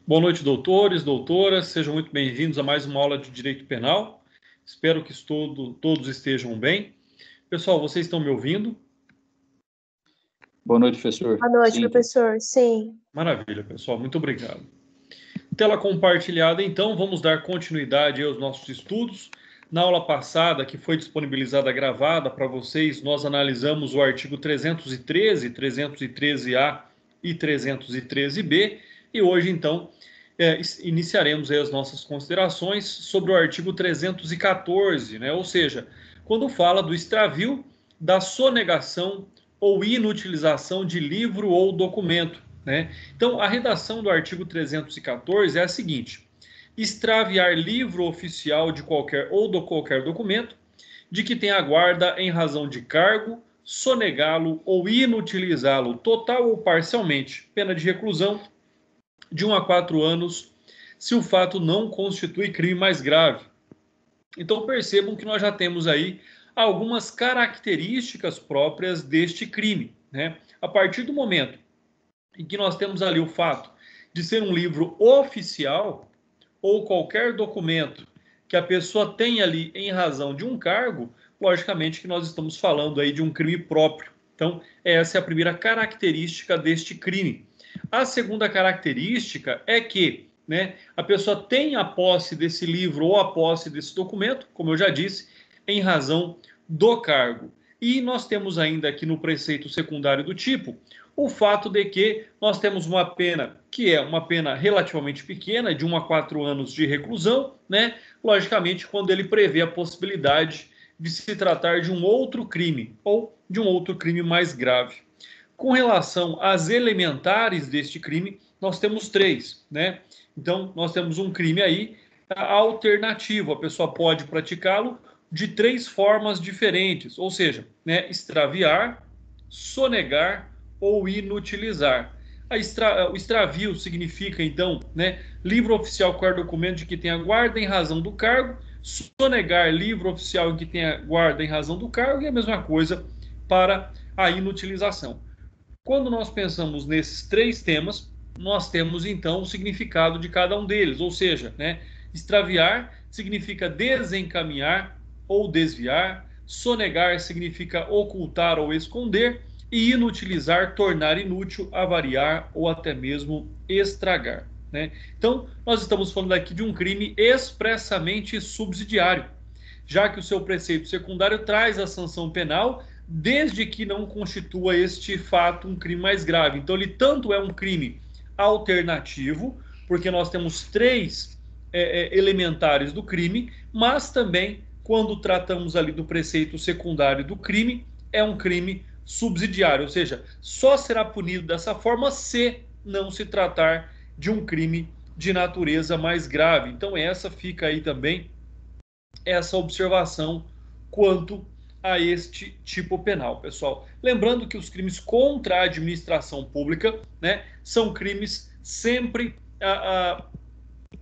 Boa noite, doutores, doutoras. Sejam muito bem-vindos a mais uma aula de Direito Penal. Espero que todos estejam bem. Pessoal, vocês estão me ouvindo? Boa noite, professor. Boa noite, professor. Sim. Maravilha, pessoal. Muito obrigado. Tela compartilhada, então. Vamos dar continuidade aos nossos estudos. Na aula passada, que foi disponibilizada gravada para vocês, nós analisamos o artigo 313, 313A e 313B. E hoje, então, iniciaremos aí as nossas considerações sobre o artigo 314, né? Ou seja, quando fala do extravio, da sonegação ou inutilização de livro ou documento, né? Então, a redação do artigo 314 é a seguinte: extraviar livro oficial de qualquer documento de que tenha guarda em razão de cargo, sonegá-lo ou inutilizá-lo total ou parcialmente, pena de reclusão de 1 a 4 anos, se o fato não constitui crime mais grave. Então percebam que nós já temos aí algumas características próprias deste crime, né? A partir do momento em que nós temos ali o fato de ser um livro oficial ou qualquer documento que a pessoa tem ali em razão de um cargo, logicamente que nós estamos falando aí de um crime próprio. Então, essa é a primeira característica deste crime. A segunda característica é que, né, a pessoa tem a posse desse livro ou a posse desse documento, como eu já disse, em razão do cargo. E nós temos ainda aqui no preceito secundário do tipo o fato de que nós temos uma pena que é uma pena relativamente pequena, de 1 a 4 anos de reclusão, né? Logicamente, quando ele prevê a possibilidade de se tratar de um outro crime ou de um outro crime mais grave. Com relação às elementares deste crime, nós temos 3, né? Então, nós temos um crime aí alternativo. A pessoa pode praticá-lo de 3 formas diferentes, ou seja, né, extraviar, sonegar ou inutilizar. O extravio significa, então, né, livro oficial qualquer documento de que tenha guarda em razão do cargo, sonegar livro oficial em que tenha guarda em razão do cargo, e a mesma coisa para a inutilização. Quando nós pensamos nesses 3 temas, nós temos então o significado de cada um deles, ou seja, né, extraviar significa desencaminhar ou desviar, sonegar significa ocultar ou esconder, e inutilizar, tornar inútil, avariar ou até mesmo estragar, né? Então, nós estamos falando aqui de um crime expressamente subsidiário, já que o seu preceito secundário traz a sanção penal desde que não constitua este fato um crime mais grave. Então, ele tanto é um crime alternativo, porque nós temos 3 elementares do crime, mas também, quando tratamos ali do preceito secundário do crime, é um crime subsidiário, ou seja, só será punido dessa forma se não se tratar de um crime de natureza mais grave. Então essa fica aí também essa observação quanto a este tipo penal, pessoal. Lembrando que os crimes contra a administração pública, né, são crimes sempre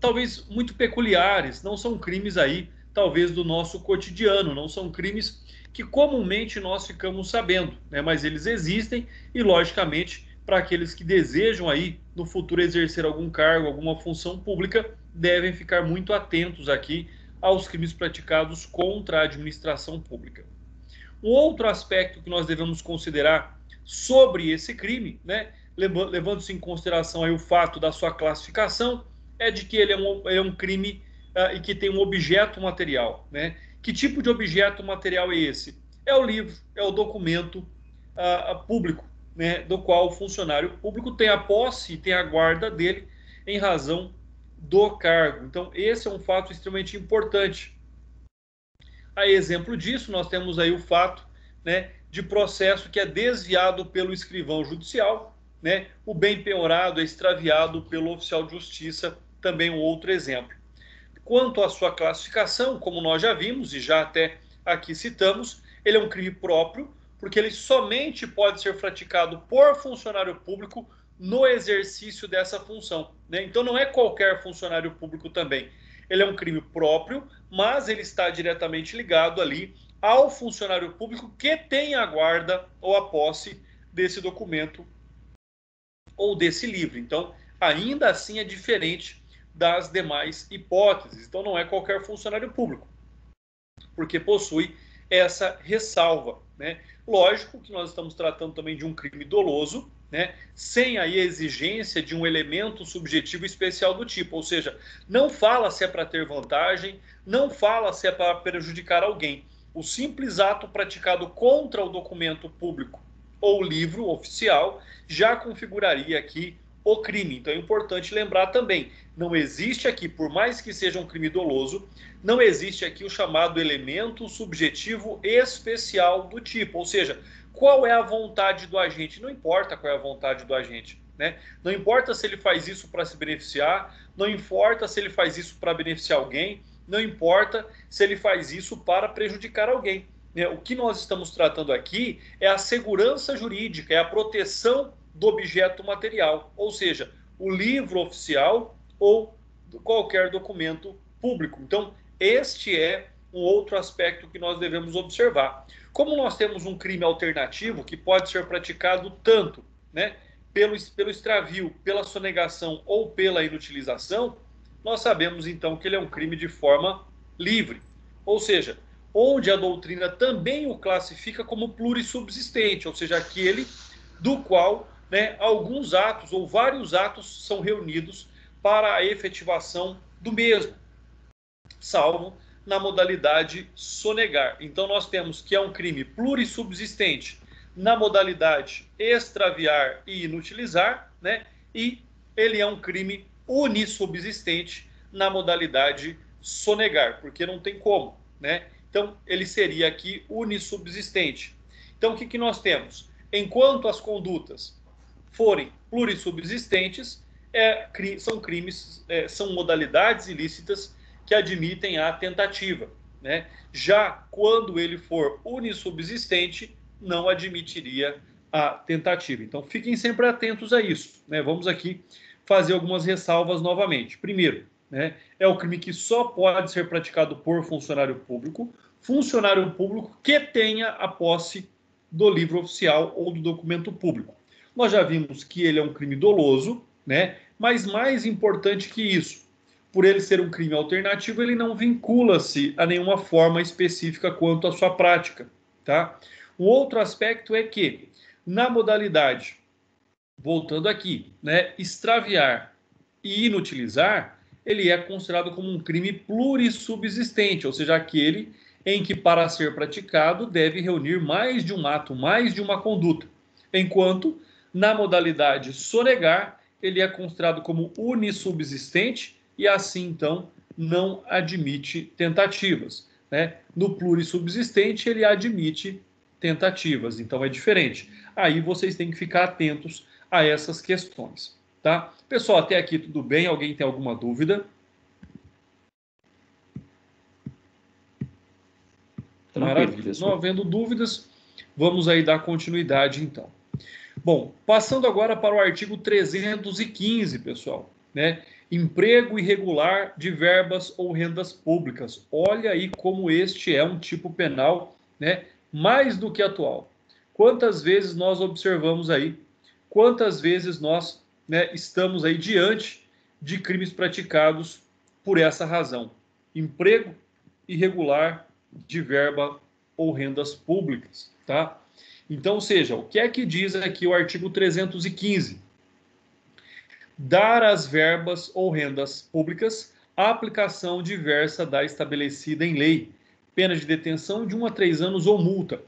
talvez muito peculiares, não são crimes aí talvez do nosso cotidiano, não são crimes que comumente nós ficamos sabendo, né? Mas eles existem e, logicamente, para aqueles que desejam aí no futuro exercer algum cargo, alguma função pública, devem ficar muito atentos aqui aos crimes praticados contra a administração pública. Um outro aspecto que nós devemos considerar sobre esse crime, né, levando-se em consideração aí o fato da sua classificação, é de que ele é um crime e que tem um objeto material, né? Que tipo de objeto material é esse? É o livro, é o documento público, né, do qual o funcionário público tem a posse e tem a guarda dele em razão do cargo. Então, esse é um fato extremamente importante. A exemplo disso, nós temos aí o fato, né, de processo que é desviado pelo escrivão judicial, né, o bem penhorado é extraviado pelo oficial de justiça, também um outro exemplo. Quanto à sua classificação, como nós já vimos e já até aqui citamos, ele é um crime próprio, porque ele somente pode ser praticado por funcionário público no exercício dessa função, né? Então não é qualquer funcionário público também. Ele é um crime próprio, mas ele está diretamente ligado ali ao funcionário público que tem a guarda ou a posse desse documento ou desse livro. Então, ainda assim é diferente das demais hipóteses. Então, não é qualquer funcionário público, porque possui essa ressalva, né? Lógico que nós estamos tratando também de um crime doloso, né? Sem aí a exigência de um elemento subjetivo especial do tipo, ou seja, não fala se é para ter vantagem, não fala se é para prejudicar alguém. O simples ato praticado contra o documento público ou livro oficial já configuraria aqui o crime. Então é importante lembrar também, não existe aqui, por mais que seja um crime doloso, não existe aqui o chamado elemento subjetivo especial do tipo, ou seja, qual é a vontade do agente? Não importa qual é a vontade do agente, né? Não importa se ele faz isso para se beneficiar, não importa se ele faz isso para beneficiar alguém, não importa se ele faz isso para prejudicar alguém. O que nós estamos tratando aqui é a segurança jurídica, é a proteção do objeto material, ou seja, o livro oficial ou qualquer documento público. Então, este é um outro aspecto que nós devemos observar. Como nós temos um crime alternativo que pode ser praticado tanto, né, pelo extravio, pela sonegação ou pela inutilização, nós sabemos então que ele é um crime de forma livre, ou seja, onde a doutrina também o classifica como plurissubsistente, ou seja, aquele do qual, né, alguns atos ou vários atos são reunidos para a efetivação do mesmo, salvo na modalidade sonegar. Então nós temos que é um crime plurissubsistente na modalidade extraviar e inutilizar, né? E ele é um crime unissubsistente na modalidade sonegar, porque não tem como, né? Então ele seria aqui unissubsistente. Então o que nós temos? Enquanto as condutas forem plurissubsistentes, são crimes, são modalidades ilícitas que admitem a tentativa, né? Já quando ele for unissubsistente, não admitiria a tentativa. Então, fiquem sempre atentos a isso, né? Vamos aqui fazer algumas ressalvas novamente. Primeiro, né, é o crime que só pode ser praticado por funcionário público que tenha a posse do livro oficial ou do documento público. Nós já vimos que ele é um crime doloso, né? Mas mais importante que isso, por ele ser um crime alternativo, ele não vincula-se a nenhuma forma específica quanto à sua prática, tá? Um outro aspecto é que, na modalidade, voltando aqui, né, extraviar e inutilizar, ele é considerado como um crime plurissubsistente, ou seja, aquele em que, para ser praticado, deve reunir mais de um ato, mais de uma conduta, enquanto, na modalidade sonegar, ele é considerado como unissubsistente e assim, então, não admite tentativas, né? No plurissubsistente, ele admite tentativas, então é diferente. Aí vocês têm que ficar atentos a essas questões, tá? Pessoal, até aqui tudo bem? Alguém tem alguma dúvida? Maravilha. Não havendo dúvidas, vamos aí dar continuidade, então. Bom, passando agora para o artigo 315, pessoal, né? Emprego irregular de verbas ou rendas públicas. Olha aí como este é um tipo penal, né, mais do que atual. Quantas vezes nós observamos aí, quantas vezes nós, né, estamos aí diante de crimes praticados por essa razão. Emprego irregular de verba ou rendas públicas, tá? Então, ou seja, o que é que diz aqui o artigo 315? Dar às verbas ou rendas públicas a aplicação diversa da estabelecida em lei, pena de detenção de 1 a 3 anos ou multa.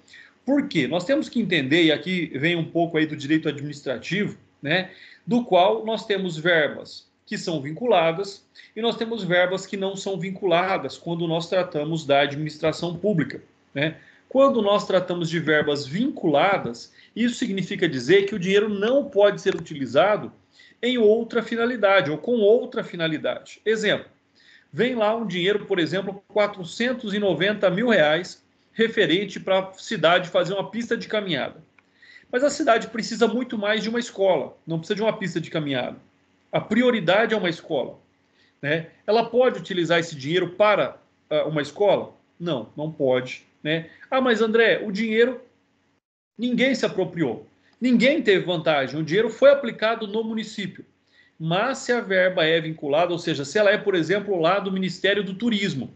Por quê? Nós temos que entender, e aqui vem um pouco aí do direito administrativo, né, do qual nós temos verbas que são vinculadas e nós temos verbas que não são vinculadas quando nós tratamos da administração pública, né? Quando nós tratamos de verbas vinculadas, isso significa dizer que o dinheiro não pode ser utilizado em outra finalidade ou com outra finalidade. Exemplo, vem lá um dinheiro, por exemplo, 490 mil reais, referente para a cidade fazer uma pista de caminhada. Mas a cidade precisa muito mais de uma escola, não precisa de uma pista de caminhada. A prioridade é uma escola, né? Ela pode utilizar esse dinheiro para uma escola? Não, não pode, né? Ah, mas André, o dinheiro ninguém se apropriou. Ninguém teve vantagem. O dinheiro foi aplicado no município. mas se a verba é vinculada, ou seja, se ela é, por exemplo, lá do Ministério do Turismo,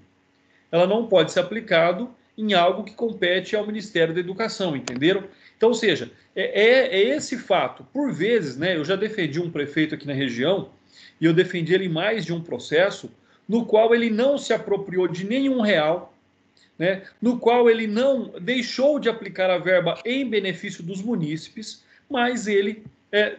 ela não pode ser aplicada em algo que compete ao Ministério da Educação, entenderam? Então, ou seja, é esse fato. Por vezes, né, eu já defendi um prefeito aqui na região, e eu defendi ele em mais de um processo, no qual ele não se apropriou de nenhum real, né, no qual ele não deixou de aplicar a verba em benefício dos munícipes, mas ele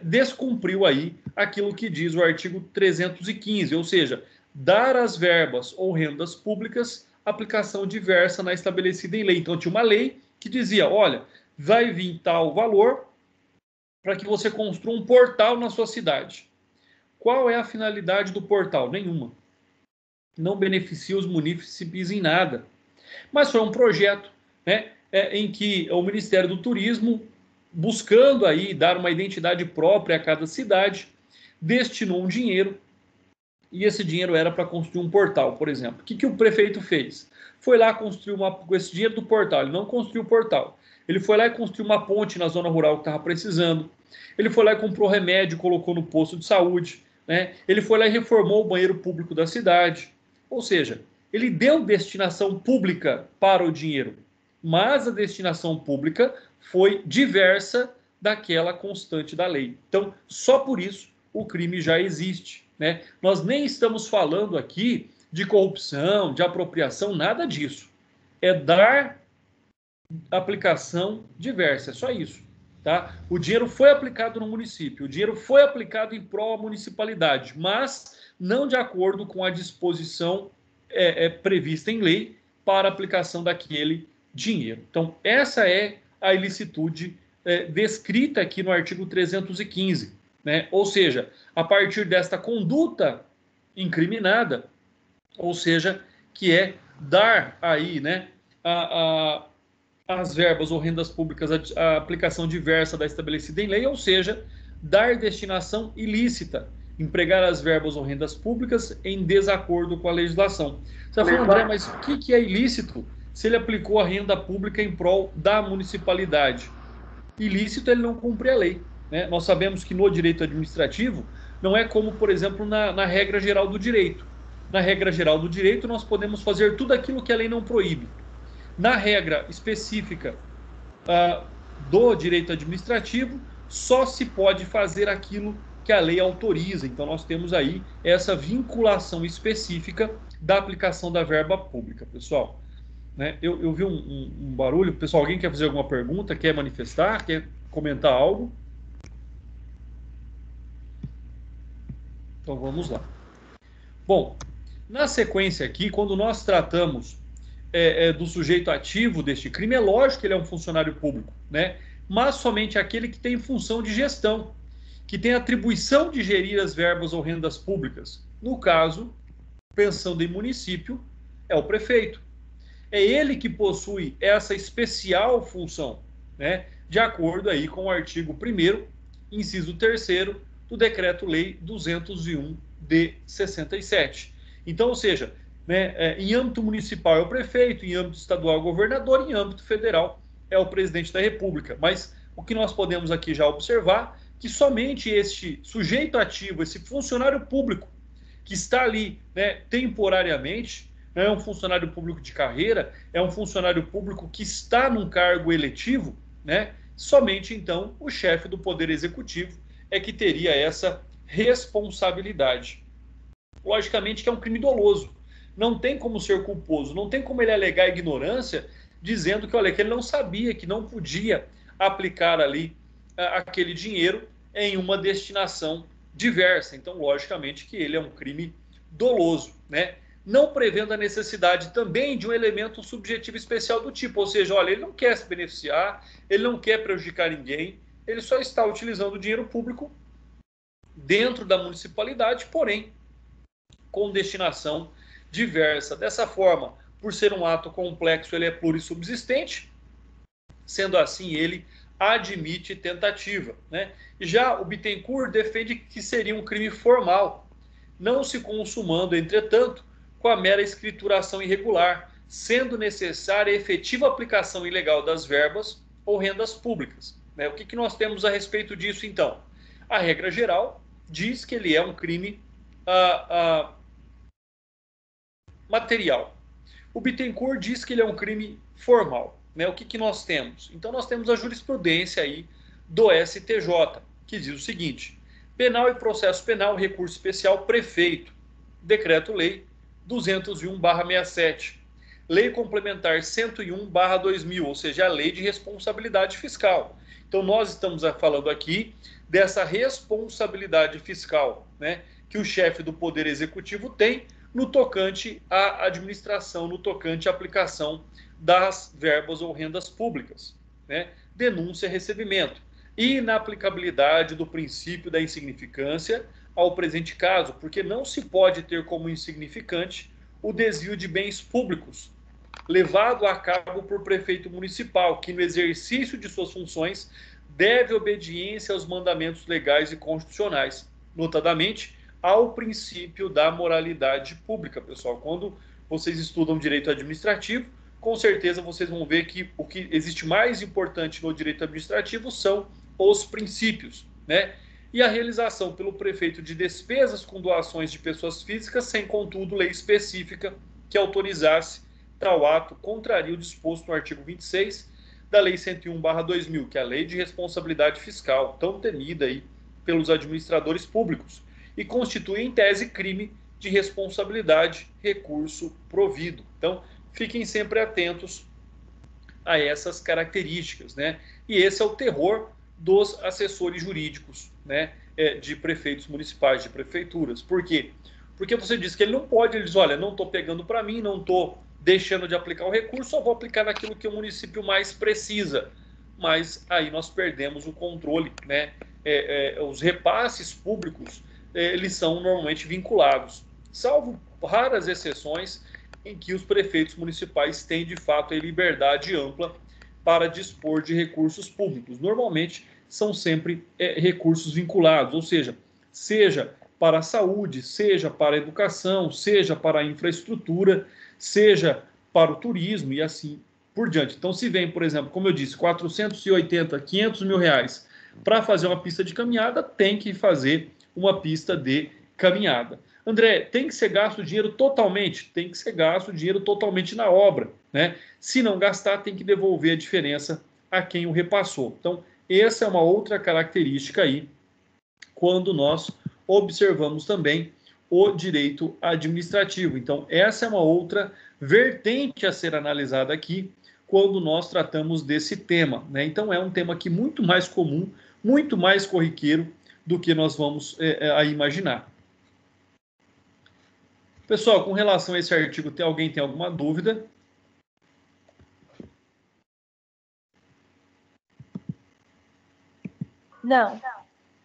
descumpriu aí aquilo que diz o artigo 315, ou seja, dar às verbas ou rendas públicas aplicação diversa na estabelecida em lei. Então tinha uma lei que dizia, olha, vai vir tal valor para que você construa um portal na sua cidade. Qual é a finalidade do portal? Nenhuma. Não beneficia os munícipes em nada. Mas foi um projeto, né, em que o Ministério do Turismo, buscando aí dar uma identidade própria a cada cidade, destinou um dinheiro, e esse dinheiro era para construir um portal, por exemplo. O que o prefeito fez? Foi lá construir com esse dinheiro do portal, ele não construiu o portal. Ele foi lá e construiu uma ponte na zona rural que estava precisando. Ele foi lá e comprou remédio, colocou no posto de saúde, né? Ele foi lá e reformou o banheiro público da cidade. Ou seja, ele deu destinação pública para o dinheiro, mas a destinação pública foi diversa daquela constante da lei. Então, só por isso o crime já existe, né? Nós nem estamos falando aqui de corrupção, de apropriação, nada disso. É dar aplicação diversa, é só isso. Tá? O dinheiro foi aplicado no município, o dinheiro foi aplicado em prol da municipalidade, mas não de acordo com a disposição prevista em lei para a aplicação daquele dinheiro. Então, essa é a ilicitude descrita aqui no artigo 315. Né? Ou seja, a partir desta conduta incriminada, ou seja, que é dar aí, né, as verbas ou rendas públicas a aplicação diversa da estabelecida em lei, ou seja, dar destinação ilícita, empregar as verbas ou rendas públicas em desacordo com a legislação. Você vai falar, André, mas o que é ilícito se ele aplicou a renda pública em prol da municipalidade? Ilícito ele não cumpre a lei. Né? Nós sabemos que no direito administrativo não é como, por exemplo, na regra geral do direito. Na regra geral do direito nós podemos fazer tudo aquilo que a lei não proíbe. Na regra específica do direito administrativo, só se pode fazer aquilo que a lei autoriza. Então, nós temos aí essa vinculação específica da aplicação da verba pública, pessoal. Né? Eu vi um barulho. Pessoal, alguém quer fazer alguma pergunta? Quer manifestar? Quer comentar algo? Então, vamos lá. Bom, na sequência aqui, quando nós tratamos do sujeito ativo deste crime, é lógico que ele é um funcionário público, né? Mas somente aquele que tem função de gestão, que tem atribuição de gerir as verbas ou rendas públicas. No caso, pensando em município, é o prefeito. É ele que possui essa especial função, né? De acordo aí com o artigo 1º, inciso 3º, do Decreto-Lei 201 de 67. Então, ou seja, né, em âmbito municipal é o prefeito, em âmbito estadual é o governador, em âmbito federal é o presidente da República. Mas o que nós podemos aqui já observar que somente este sujeito ativo, esse funcionário público que está ali, né, temporariamente, não é um funcionário público de carreira, é um funcionário público que está num cargo eletivo, né, somente então o chefe do Poder Executivo é que teria essa responsabilidade. Logicamente que é um crime doloso. Não tem como ser culposo, não tem como ele alegar ignorância, dizendo que, olha, que ele não sabia, que não podia aplicar ali aquele dinheiro em uma destinação diversa. Então, logicamente que ele é um crime doloso, né? Não prevendo a necessidade também de um elemento subjetivo especial do tipo, ou seja, olha, ele não quer se beneficiar, ele não quer prejudicar ninguém, ele só está utilizando o dinheiro público dentro da municipalidade, porém, com destinação diversa. Dessa forma, por ser um ato complexo, ele é plurissubsistente, sendo assim, ele admite tentativa. Né? Já o Bittencourt defende que seria um crime formal, não se consumando, entretanto, com a mera escrituração irregular, sendo necessária a efetiva aplicação ilegal das verbas ou rendas públicas. Né? O que nós temos a respeito disso, então? A regra geral diz que ele é um crime material. O Bittencourt diz que ele é um crime formal. Né? O que nós temos? Então nós temos a jurisprudência aí do STJ, que diz o seguinte: penal e processo penal, recurso especial, prefeito, decreto-lei 201/67, lei complementar 101/2000, ou seja, a lei de responsabilidade fiscal. Então nós estamos falando aqui dessa responsabilidade fiscal, né, que o chefe do Poder Executivo tem no tocante à administração, no tocante à aplicação das verbas ou rendas públicas, né? Denúncia e recebimento. Inaplicabilidade do princípio da insignificância ao presente caso, porque não se pode ter como insignificante o desvio de bens públicos levado a cabo por prefeito municipal, que no exercício de suas funções deve obediência aos mandamentos legais e constitucionais, notadamente ao princípio da moralidade pública, pessoal. Quando vocês estudam direito administrativo, com certeza vocês vão ver que o que existe mais importante no direito administrativo são os princípios, né? E a realização pelo prefeito de despesas com doações de pessoas físicas, sem, contudo, lei específica que autorizasse tal ato, contraria o disposto no artigo 26 da Lei 101/2000, que é a Lei de Responsabilidade Fiscal, tão temida aí pelos administradores públicos, e constitui, em tese, crime de responsabilidade, recurso provido. Então, fiquem sempre atentos a essas características, né? E esse é o terror dos assessores jurídicos, né, de prefeitos municipais, de prefeituras. Por quê? Porque você diz que ele não pode, ele diz, olha, não estou pegando para mim, não estou deixando de aplicar o recurso, só vou aplicar naquilo que o município mais precisa. Mas aí nós perdemos o controle, né? Os repasses públicos, eles são normalmente vinculados, salvo raras exceções em que os prefeitos municipais têm, de fato, a liberdade ampla para dispor de recursos públicos. Normalmente são sempre recursos vinculados, ou seja para a saúde, seja para a educação, seja para a infraestrutura, seja para o turismo e assim por diante. Então, se vem, por exemplo, como eu disse, 480, 500 mil reais para fazer uma pista de caminhada, tem que fazer uma pista de caminhada. André, tem que ser gasto o dinheiro totalmente? Tem que ser gasto o dinheiro totalmente na obra, né? Se não gastar, tem que devolver a diferença a quem o repassou. Então, essa é uma outra característica aí, quando nós observamos também o direito administrativo. Então, essa é uma outra vertente a ser analisada aqui, quando nós tratamos desse tema, né? Então, é um tema aqui muito mais comum, muito mais corriqueiro do que nós vamos a imaginar. Pessoal, com relação a esse artigo, alguém tem alguma dúvida? Não.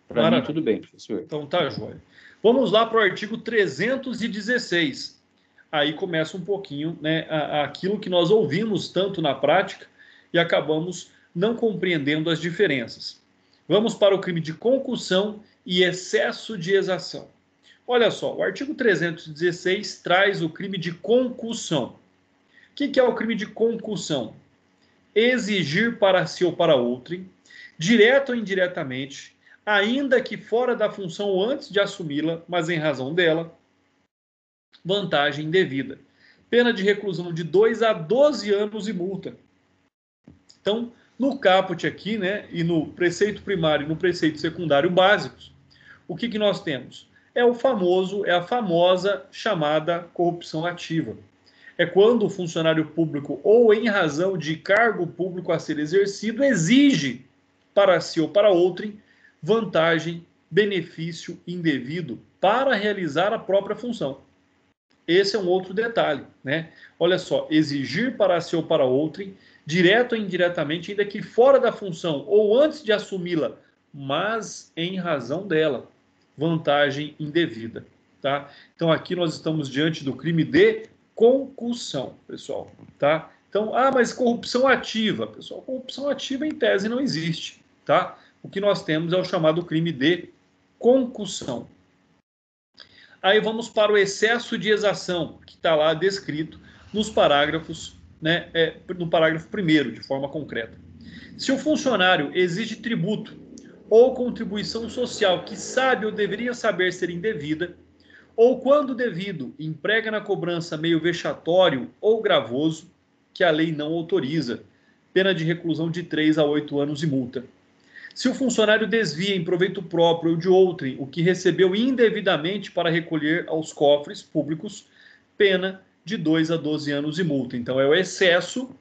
Para mim, tudo bem, professor. Então tá, joia. Vamos lá para o artigo 316. Aí começa um pouquinho, né, aquilo que nós ouvimos tanto na prática e acabamos não compreendendo as diferenças. Vamos para o crime de concussão e excesso de exação. Olha só, o artigo 316 traz o crime de concussão. O que é o crime de concussão? Exigir para si ou para outrem, direto ou indiretamente, ainda que fora da função ou antes de assumi-la, mas em razão dela, vantagem indevida. Pena de reclusão de 2 a 12 anos e multa. Então, no caput aqui, né, e no preceito primário e no preceito secundário básicos, o que nós temos? É a famosa chamada corrupção ativa. É quando o funcionário público, ou em razão de cargo público a ser exercido, exige para si ou para outrem vantagem, benefício indevido para realizar a própria função. Esse é um outro detalhe, né? Olha só, exigir para si ou para outrem, direto ou indiretamente, ainda que fora da função ou antes de assumi-la, mas em razão dela, vantagem indevida, tá? Então aqui nós estamos diante do crime de concussão, pessoal, tá? Então, mas corrupção ativa, pessoal, corrupção ativa em tese não existe, tá? O que nós temos é o chamado crime de concussão. Aí vamos para o excesso de exação, que está lá descrito nos parágrafos, né, no parágrafo 1º, de forma concreta. Se o funcionário exige tributo ou contribuição social que sabe ou deveria saber ser indevida, ou quando devido, emprega na cobrança meio vexatório ou gravoso, que a lei não autoriza, pena de reclusão de 3 a 8 anos e multa. Se o funcionário desvia em proveito próprio ou de outrem o que recebeu indevidamente para recolher aos cofres públicos, pena de 2 a 12 anos e multa. Então, é o excesso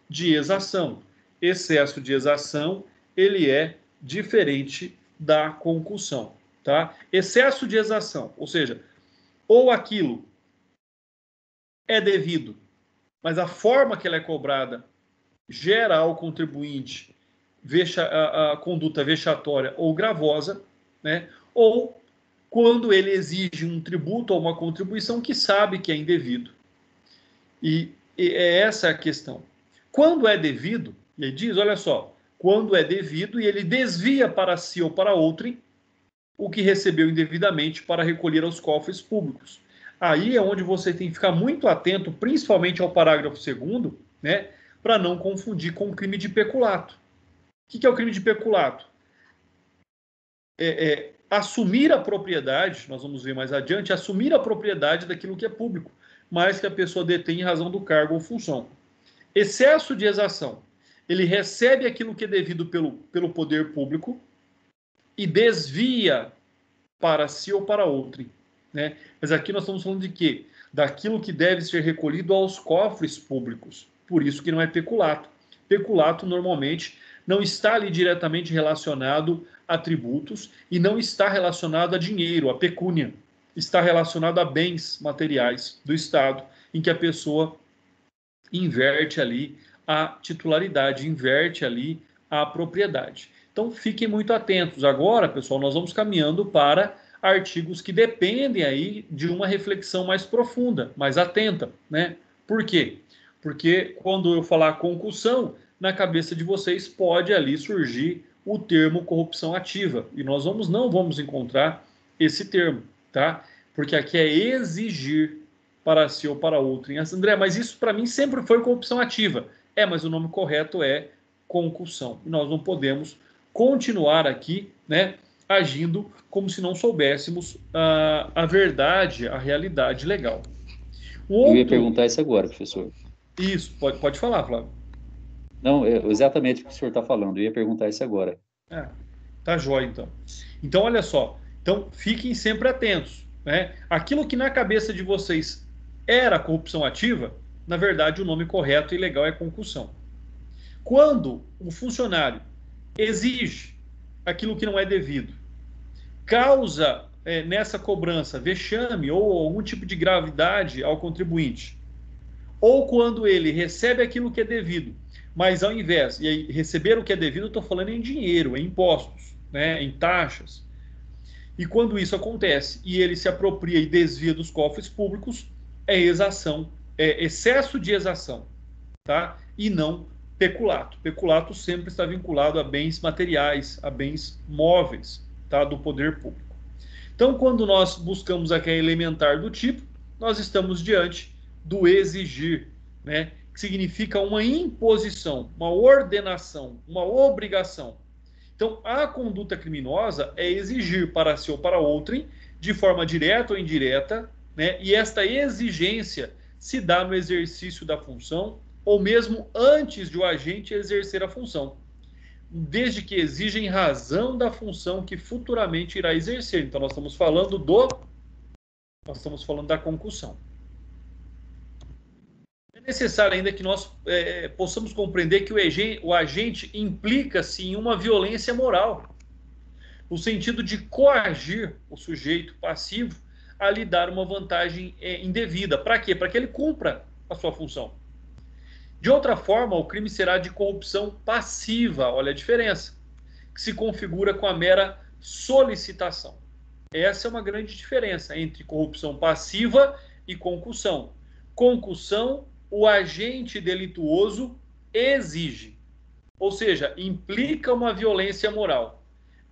de exação. Excesso de exação, ele é diferente da concussão, tá? Excesso de exação, ou seja, ou aquilo é devido, mas a forma que ela é cobrada gera ao contribuinte a conduta vexatória ou gravosa, né? Ou quando ele exige um tributo ou uma contribuição que sabe que é indevido. E é essa a questão. Quando é devido, ele diz, olha só, quando é devido e ele desvia para si ou para outrem o que recebeu indevidamente para recolher aos cofres públicos. Aí é onde você tem que ficar muito atento, principalmente ao parágrafo 2º, né, para não confundir com o crime de peculato. O que é o crime de peculato? Assumir a propriedade, nós vamos ver mais adiante, assumir a propriedade daquilo que é público, mas que a pessoa detém em razão do cargo ou função. Excesso de exação. Ele recebe aquilo que é devido pelo poder público e desvia para si ou para outrem, né? Mas aqui nós estamos falando de quê? Daquilo que deve ser recolhido aos cofres públicos. Por isso que não é peculato. Peculato, normalmente, não está ali diretamente relacionado a tributos e não está relacionado a dinheiro, a pecúnia. Está relacionado a bens materiais do Estado, em que a pessoa inverte ali a titularidade, inverte ali a propriedade. Então, fiquem muito atentos. Agora, pessoal, nós vamos caminhando para artigos que dependem aí de uma reflexão mais profunda, mais atenta, né? Por quê? Porque quando eu falar concussão, na cabeça de vocês pode ali surgir o termo corrupção ativa, e nós não vamos encontrar esse termo, tá? Porque aqui é exigir para si ou para outrem. André, mas isso para mim sempre foi corrupção ativa. Mas o nome correto é concussão. E nós não podemos continuar aqui, né, agindo como se não soubéssemos a verdade, a realidade legal. Eu ia perguntar isso agora, professor. Isso, pode falar, Flávio. Não, exatamente o que o senhor está falando. Eu ia perguntar isso agora. Tá jóia, então. Então, olha só. Então, fiquem sempre atentos, né? Aquilo que na cabeça de vocês era corrupção ativa, na verdade, o nome correto e legal é concussão. Quando o funcionário exige aquilo que não é devido, causa nessa cobrança vexame ou algum tipo de gravidade ao contribuinte, ou quando ele recebe aquilo que é devido, mas ao invés de receber o que é devido, eu estou falando em dinheiro, em impostos, né, em taxas. E quando isso acontece e ele se apropria e desvia dos cofres públicos, é exação, é excesso de exação, tá? E não peculato. Peculato sempre está vinculado a bens materiais, a bens móveis, tá? Do poder público. Então, quando nós buscamos aqui a elementar do tipo, nós estamos diante do exigir, né? Que significa uma imposição, uma ordenação, uma obrigação. Então, a conduta criminosa é exigir para si ou para outrem, de forma direta ou indireta, né? E esta exigência se dá no exercício da função ou mesmo antes de o agente exercer a função, desde que exija em razão da função que futuramente irá exercer. Então, nós estamos falando da concussão. É necessário ainda que nós possamos compreender que o agente implica-se em uma violência moral, no sentido de coagir o sujeito passivo a lhe dar uma vantagem indevida. Para quê? Para que ele cumpra a sua função. De outra forma, o crime será de corrupção passiva, olha a diferença, que se configura com a mera solicitação. Essa é uma grande diferença entre corrupção passiva e concussão. Concussão, o agente delituoso exige, ou seja, implica uma violência moral,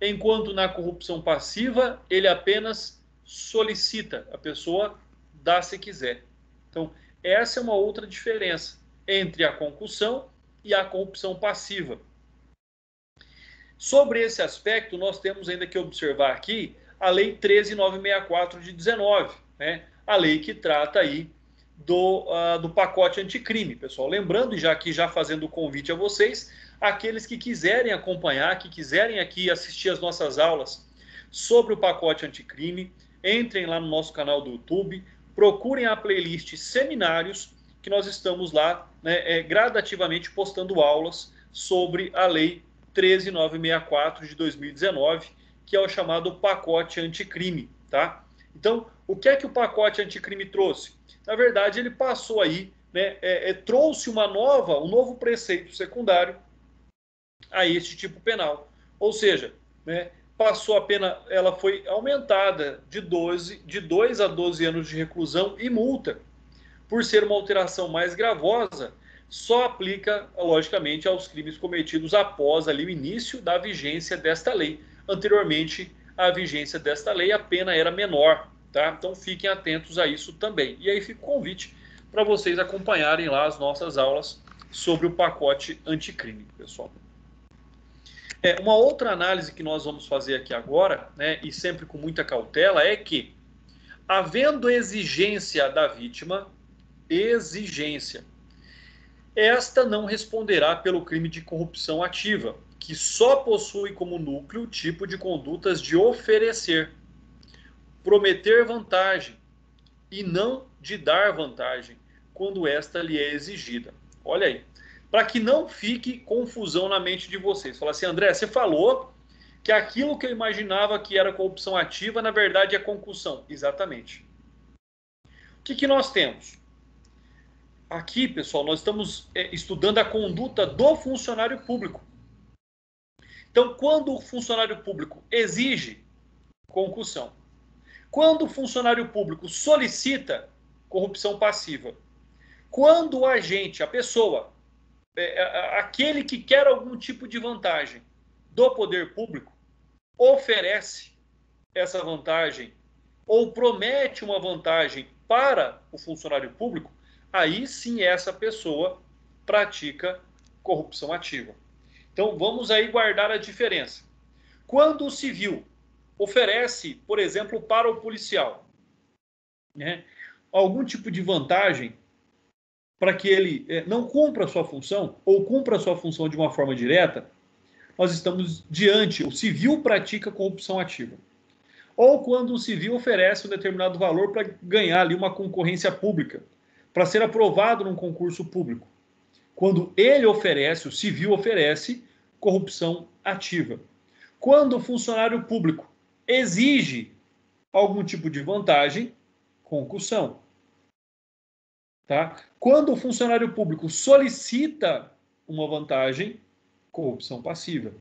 enquanto na corrupção passiva ele apenas solicita, a pessoa dá se quiser. Então, essa é uma outra diferença entre a concussão e a corrupção passiva. Sobre esse aspecto, nós temos ainda que observar aqui a Lei 13.964 de 19, né? A lei que trata aí do pacote anticrime, pessoal. Lembrando, e já fazendo o convite a vocês, aqueles que quiserem acompanhar, que quiserem aqui assistir as nossas aulas sobre o pacote anticrime, entrem lá no nosso canal do YouTube, procurem a playlist Seminários, que nós estamos lá, né, gradativamente postando aulas sobre a Lei 13.964 de 2019, que é o chamado pacote anticrime, tá? Então, o que é que o pacote anticrime trouxe? Na verdade, ele passou aí, né, trouxe um novo preceito secundário a este tipo penal. Ou seja, né, passou a pena, ela foi aumentada de 2 a 12 anos de reclusão e multa. Por ser uma alteração mais gravosa, só aplica, logicamente, aos crimes cometidos após ali, o início da vigência desta lei. Anteriormente à vigência desta lei, a pena era menor, tá? Então fiquem atentos a isso também. E aí fica o convite para vocês acompanharem lá as nossas aulas sobre o pacote anticrime, pessoal. Uma outra análise que nós vamos fazer aqui agora, né, e sempre com muita cautela, é que, havendo exigência da vítima, esta não responderá pelo crime de corrupção ativa, que só possui como núcleo o tipo de condutas de oferecer, prometer vantagem e não de dar vantagem, quando esta lhe é exigida. Olha aí, para que não fique confusão na mente de vocês. Fala assim, André, você falou que aquilo que eu imaginava que era corrupção ativa, na verdade é concussão. Exatamente. O que nós temos? Aqui, pessoal, nós estamos estudando a conduta do funcionário público. Então, quando o funcionário público exige, concussão. Quando o funcionário público solicita, corrupção passiva. Quando o agente, a pessoa, aquele que quer algum tipo de vantagem do poder público, oferece essa vantagem ou promete uma vantagem para o funcionário público, aí sim essa pessoa pratica corrupção ativa. Então vamos aí guardar a diferença. Quando o civil oferece, por exemplo, para o policial, né, algum tipo de vantagem para que ele não cumpra a sua função ou cumpra a sua função de uma forma direta, nós estamos diante, o civil pratica corrupção ativa. Ou quando o civil oferece um determinado valor para ganhar ali uma concorrência pública, para ser aprovado num concurso público. Quando ele oferece, o civil oferece, corrupção ativa. Quando o funcionário público exige algum tipo de vantagem, concussão. Tá? Quando o funcionário público solicita uma vantagem, corrupção passiva.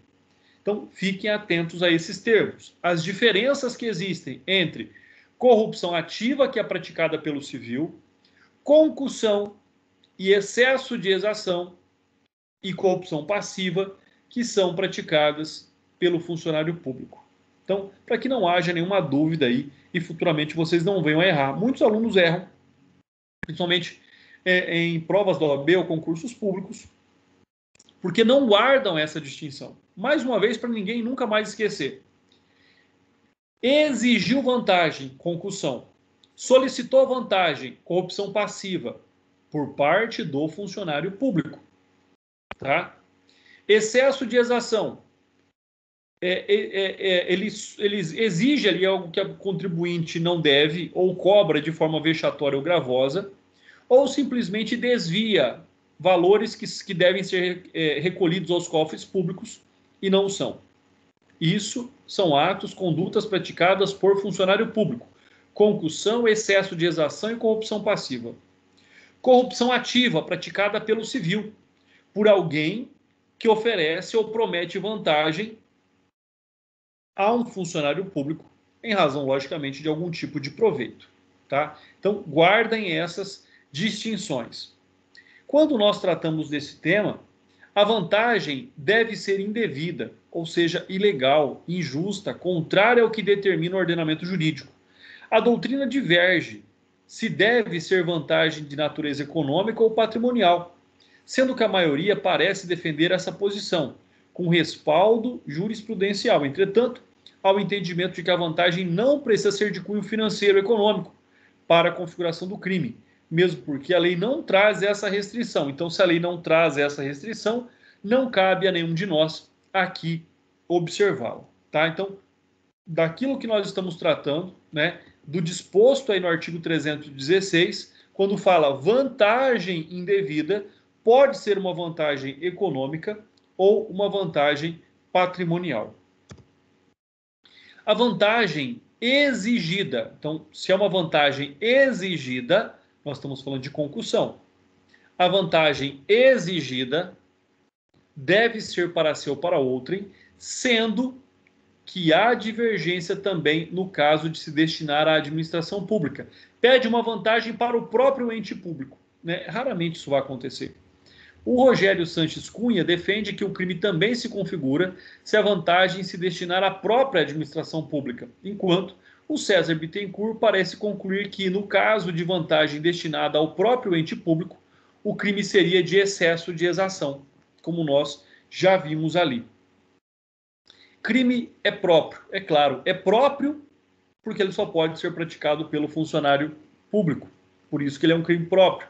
Então, fiquem atentos a esses termos. As diferenças que existem entre corrupção ativa, que é praticada pelo civil, concussão e excesso de exação, e corrupção passiva, que são praticadas pelo funcionário público. Então, para que não haja nenhuma dúvida aí e futuramente vocês não venham a errar. Muitos alunos erram, principalmente em provas da OAB ou concursos públicos, porque não guardam essa distinção. Mais uma vez, para ninguém nunca mais esquecer. Exigiu vantagem, concussão. Solicitou vantagem, corrupção passiva, por parte do funcionário público. Tá? Excesso de exação. Ele exige ali algo que o contribuinte não deve, ou cobra de forma vexatória ou gravosa, ou simplesmente desvia valores que devem ser recolhidos aos cofres públicos e não são. Isso são atos, condutas praticadas por funcionário público. Concussão, excesso de exação e corrupção passiva. Corrupção ativa, praticada pelo civil, por alguém que oferece ou promete vantagem a um funcionário público, em razão, logicamente, de algum tipo de proveito. Tá? Então, guardem essas distinções. Quando nós tratamos desse tema, a vantagem deve ser indevida, ou seja, ilegal, injusta, contrária ao que determina o ordenamento jurídico. A doutrina diverge se deve ser vantagem de natureza econômica ou patrimonial, sendo que a maioria parece defender essa posição, com respaldo jurisprudencial. Entretanto, há o entendimento de que a vantagem não precisa ser de cunho financeiro econômico para a configuração do crime, mesmo porque a lei não traz essa restrição. Então, se a lei não traz essa restrição, não cabe a nenhum de nós aqui observá-la, tá? Então, daquilo que nós estamos tratando, né, do disposto aí no artigo 316, quando fala vantagem indevida, pode ser uma vantagem econômica ou uma vantagem patrimonial. A vantagem exigida, então, se é uma vantagem exigida, nós estamos falando de concussão. A vantagem exigida deve ser para si ou para outrem, sendo que há divergência também no caso de se destinar à administração pública. Pede uma vantagem para o próprio ente público, né? Raramente isso vai acontecer. O Rogério Sanches Cunha defende que o crime também se configura se a vantagem se destinar à própria administração pública, enquanto o César Bittencourt parece concluir que, no caso de vantagem destinada ao próprio ente público, o crime seria de excesso de exação, como nós já vimos ali. Crime é próprio, é claro, é próprio porque ele só pode ser praticado pelo funcionário público, por isso que ele é um crime próprio,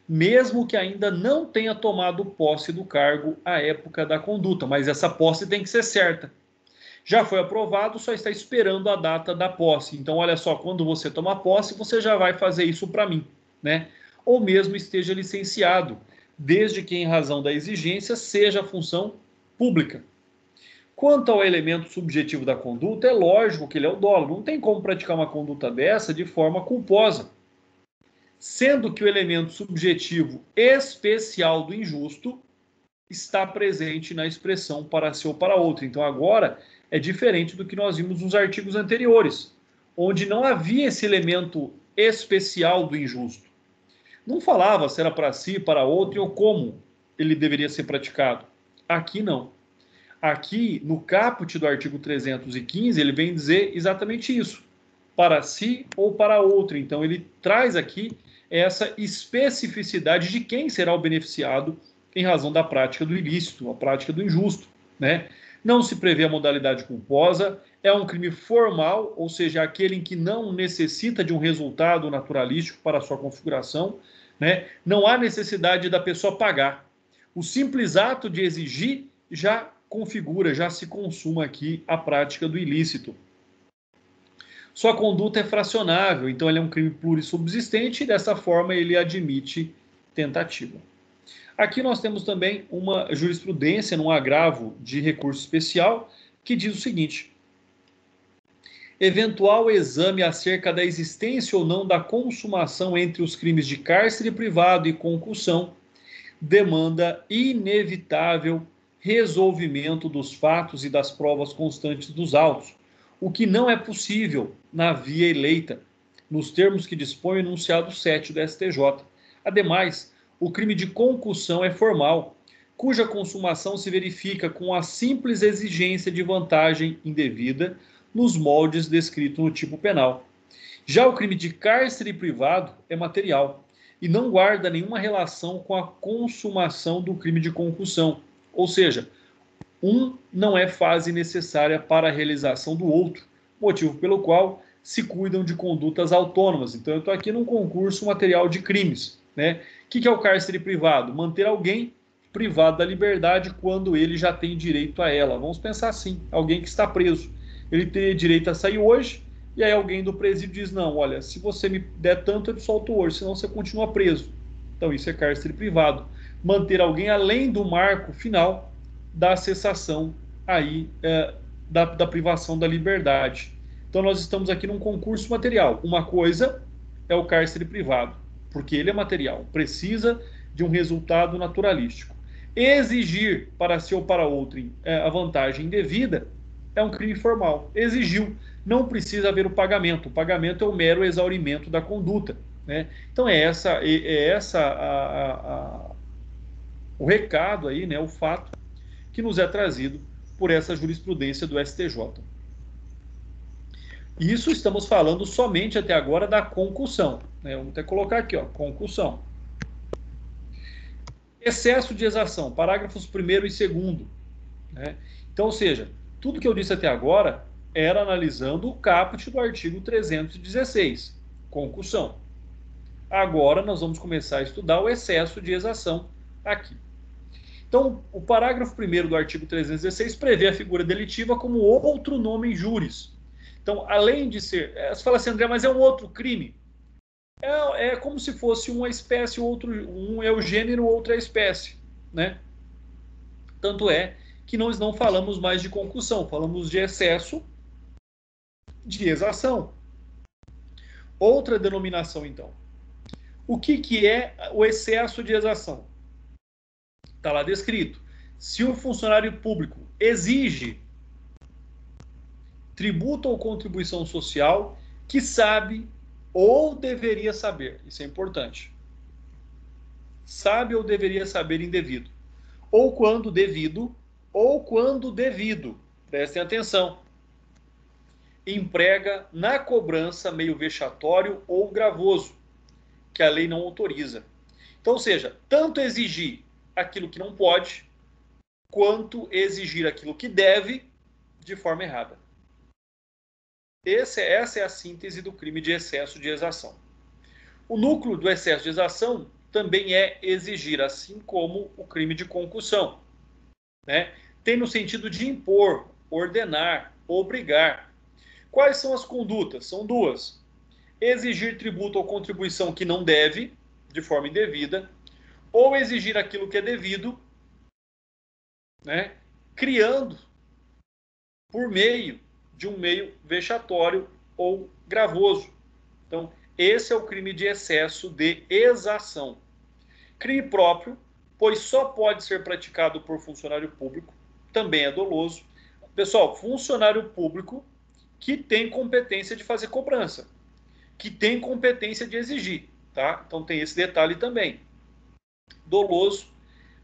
mesmo que ainda não tenha tomado posse do cargo à época da conduta, mas essa posse tem que ser certa. Já foi aprovado, só está esperando a data da posse. Então, olha só, quando você tomar posse, você já vai fazer isso para mim, né? Ou mesmo esteja licenciado, desde que, em razão da exigência, seja a função pública. Quanto ao elemento subjetivo da conduta, é lógico que ele é o dolo. Não tem como praticar uma conduta dessa de forma culposa. Sendo que o elemento subjetivo especial do injusto está presente na expressão para si ou para outro. Então, agora, é diferente do que nós vimos nos artigos anteriores, onde não havia esse elemento especial do injusto. Não falava se era para si, para outro, ou como ele deveria ser praticado. Aqui, não. Aqui, no caput do artigo 315, ele vem dizer exatamente isso, para si ou para outro. Então, ele traz aqui essa especificidade de quem será o beneficiado em razão da prática do ilícito, a prática do injusto, né? Não se prevê a modalidade culposa, é um crime formal, ou seja, aquele em que não necessita de um resultado naturalístico para a sua configuração, né? Não há necessidade da pessoa pagar. O simples ato de exigir já configura, já se consuma aqui a prática do ilícito. Sua conduta é fracionável, então ele é um crime plurissubsistente e dessa forma ele admite tentativa. Aqui nós temos também uma jurisprudência num agravo de recurso especial que diz o seguinte: eventual exame acerca da existência ou não da consumação entre os crimes de cárcere privado e concussão demanda inevitável resolvimento dos fatos e das provas constantes dos autos, o que não é possível na via eleita, nos termos que dispõe o enunciado 7 do STJ. Ademais, o crime de concussão é formal, cuja consumação se verifica com a simples exigência de vantagem indevida nos moldes descritos no tipo penal. Já o crime de cárcere privado é material e não guarda nenhuma relação com a consumação do crime de concussão, ou seja, um não é fase necessária para a realização do outro, motivo pelo qual se cuidam de condutas autônomas. Então, eu estou aqui num concurso material de crimes, né? O que é o cárcere privado? Manter alguém privado da liberdade quando ele já tem direito a ela. Vamos pensar assim, alguém que está preso. Ele teria direito a sair hoje, e aí alguém do presídio diz, não, olha, se você me der tanto, eu te solto hoje, senão você continua preso. Então, isso é cárcere privado. Manter alguém além do marco final da cessação aí, da privação da liberdade. Então, nós estamos aqui num concurso material. Uma coisa é o cárcere privado, porque ele é material, precisa de um resultado naturalístico. Exigir para si ou para outro a vantagem indevida é um crime formal. Exigiu, não precisa haver o pagamento. O pagamento é o mero exaurimento da conduta, né? Então, o recado aí, né, o fato que nos é trazido por essa jurisprudência do STJ. Isso estamos falando somente até agora da concussão, né? Vamos até colocar aqui, ó, concussão. Excesso de exação, parágrafos 1º e 2º. né? Então, ou seja, tudo que eu disse até agora era analisando o caput do artigo 316, concussão. Agora nós vamos começar a estudar o excesso de exação aqui. Então, o parágrafo 1º do artigo 316 prevê a figura delitiva como outro nome juris. Então, além de ser... Você fala assim, André, mas é um outro crime? É como se fosse uma espécie, um é o gênero, outro é a espécie, né? Tanto é que nós não falamos mais de concussão, falamos de excesso de exação. Outra denominação, então. O que é o excesso de exação? Está lá descrito. Se um funcionário público exige tributo ou contribuição social que sabe ou deveria saber, isso é importante, sabe ou deveria saber indevido, ou quando devido, prestem atenção, emprega na cobrança meio vexatório ou gravoso, que a lei não autoriza. Então, ou seja, tanto exigir aquilo que não pode, quanto exigir aquilo que deve de forma errada. Essa é a síntese do crime de excesso de exação. O núcleo do excesso de exação também é exigir, assim como o crime de concussão, né? Tem no sentido de impor, ordenar, obrigar. Quais são as condutas? São duas. Exigir tributo ou contribuição que não deve, de forma indevida, ou exigir aquilo que é devido, né? Criando por meio de um meio vexatório ou gravoso. Então, esse é o crime de excesso de exação. Crime próprio, pois só pode ser praticado por funcionário público, também é doloso. Pessoal, funcionário público que tem competência de fazer cobrança, que tem competência de exigir, tá? Então tem esse detalhe também. Doloso,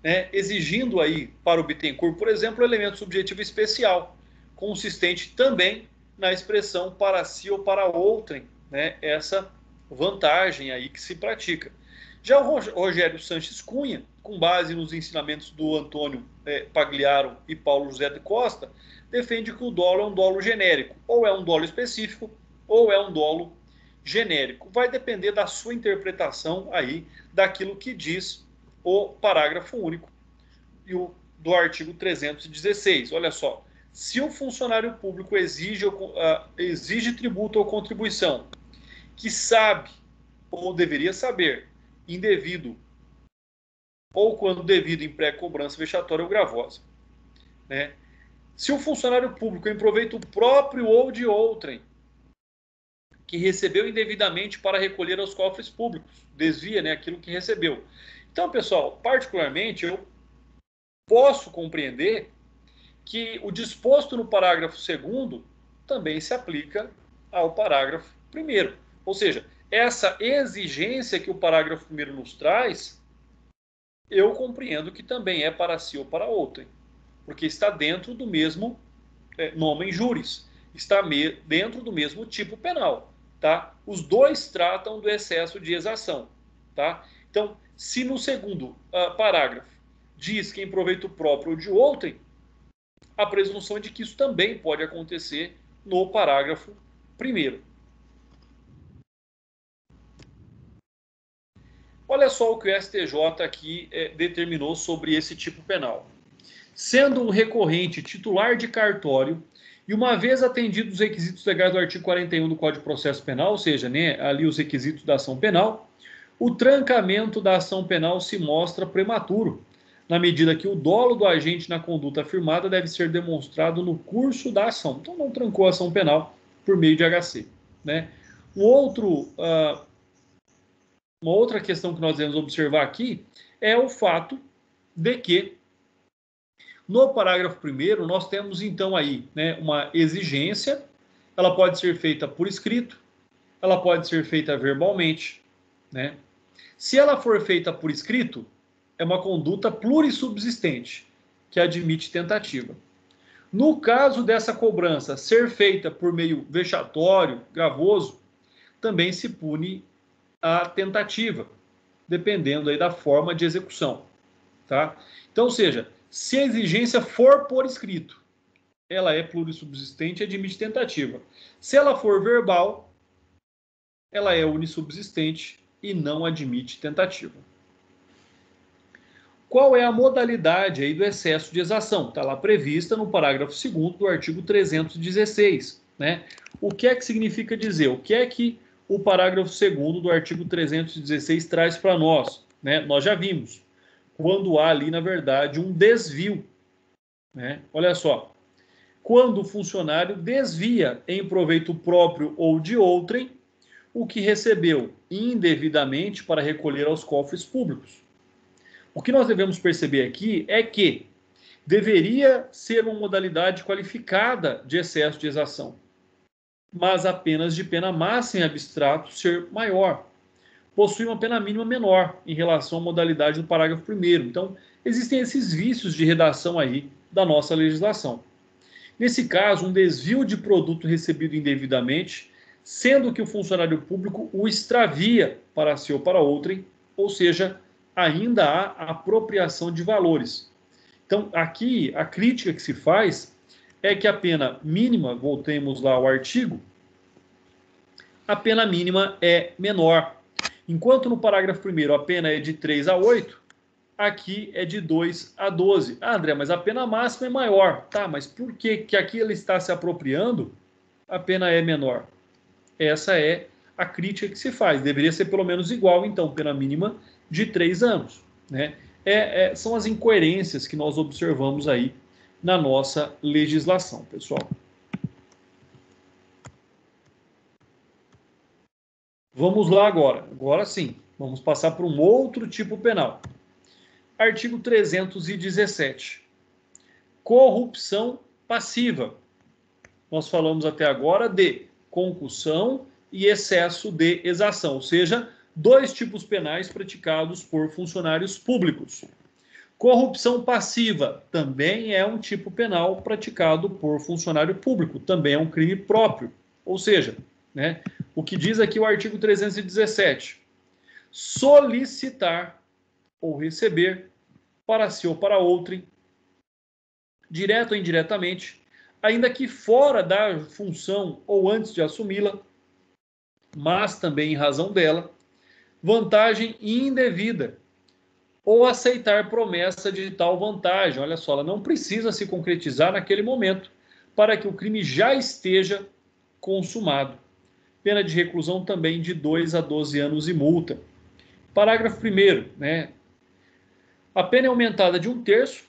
né, exigindo aí para o Bittencourt, por exemplo, elemento subjetivo especial, consistente também na expressão para si ou para outrem, né, essa vantagem aí que se pratica. Já o Rogério Sanches Cunha, com base nos ensinamentos do Antônio Pagliaro e Paulo José de Costa, defende que o dolo é um dolo genérico, ou é um dolo específico, ou é um dolo genérico. Vai depender da sua interpretação aí daquilo que diz o parágrafo único do artigo 316. Olha só, se um funcionário público exige tributo ou contribuição que sabe ou deveria saber indevido ou quando devido emprega cobrança vexatória ou gravosa, né? Se o funcionário público em proveito próprio ou de outrem que recebeu indevidamente para recolher aos cofres públicos, desvia, né, aquilo que recebeu. Então, pessoal, particularmente eu posso compreender que o disposto no parágrafo 2º também se aplica ao parágrafo 1º. Ou seja, essa exigência que o parágrafo 1º nos traz, eu compreendo que também é para si ou para outrem, porque está dentro do mesmo nomen juris, está dentro do mesmo tipo penal, tá? Os dois tratam do excesso de exação, tá? Então, se no segundo parágrafo diz que em proveito próprio ou de outrem, a presunção é de que isso também pode acontecer no parágrafo 1º. Olha só o que o STJ aqui determinou sobre esse tipo penal. Sendo um recorrente titular de cartório e uma vez atendidos os requisitos legais do artigo 41 do Código de Processo Penal, ou seja, né, ali os requisitos da ação penal, o trancamento da ação penal se mostra prematuro, na medida que o dolo do agente na conduta afirmada deve ser demonstrado no curso da ação. Então, não trancou a ação penal por meio de HC, né? Uma outra questão que nós devemos observar aqui é o fato de que no parágrafo 1º nós temos então aí, né, uma exigência, ela pode ser feita por escrito, ela pode ser feita verbalmente, né? Se ela for feita por escrito, é uma conduta plurissubsistente, que admite tentativa. No caso dessa cobrança ser feita por meio vexatório, gravoso, também se pune a tentativa, dependendo aí da forma de execução, tá? Então, ou seja, Se a exigência for por escrito, ela é plurissubsistente e admite tentativa. Se ela for verbal, ela é unissubsistente e não admite tentativa. Qual é a modalidade aí do excesso de exação? Está lá prevista no parágrafo 2º do artigo 316. Né? O que é que significa dizer? O que é que o parágrafo 2º do artigo 316 traz para nós? Né? Nós já vimos. Quando há ali, na verdade, um desvio. Né? Olha só. Quando o funcionário desvia em proveito próprio ou de outrem o que recebeu indevidamente para recolher aos cofres públicos. O que nós devemos perceber aqui é que deveria ser uma modalidade qualificada de excesso de exação, mas apenas de pena máxima em abstrato ser maior. Possui uma pena mínima menor em relação à modalidade do parágrafo 1º. Então, existem esses vícios de redação aí da nossa legislação. Nesse caso, um desvio de produto recebido indevidamente, sendo que o funcionário público o extravia para si ou para outrem, ou seja, ainda há apropriação de valores. Então, aqui, a crítica que se faz é que a pena mínima, voltemos lá ao artigo, a pena mínima é menor. Enquanto no parágrafo 1º a pena é de 3 a 8, aqui é de 2 a 12. Ah, André, mas a pena máxima é maior. Tá, mas por que aqui ele está se apropriando, a pena é menor? Essa é a crítica que se faz. Deveria ser pelo menos igual, então, pena mínima de 3 anos. Né? São as incoerências que nós observamos aí na nossa legislação, pessoal. Vamos lá agora. Agora sim, vamos passar para um outro tipo penal. Artigo 317. Corrupção passiva. Nós falamos até agora de concussão e excesso de exação, ou seja, 2 tipos penais praticados por funcionários públicos. Corrupção passiva também é um tipo penal praticado por funcionário público, também é um crime próprio. Ou seja, né, o que diz aqui o artigo 317, solicitar ou receber para si ou para outrem, direto ou indiretamente, ainda que fora da função ou antes de assumi-la, mas também em razão dela, vantagem indevida, ou aceitar promessa de tal vantagem. Olha só, ela não precisa se concretizar naquele momento para que o crime já esteja consumado. Pena de reclusão também de 2 a 12 anos e multa. Parágrafo 1º, né? A pena é aumentada de 1/3,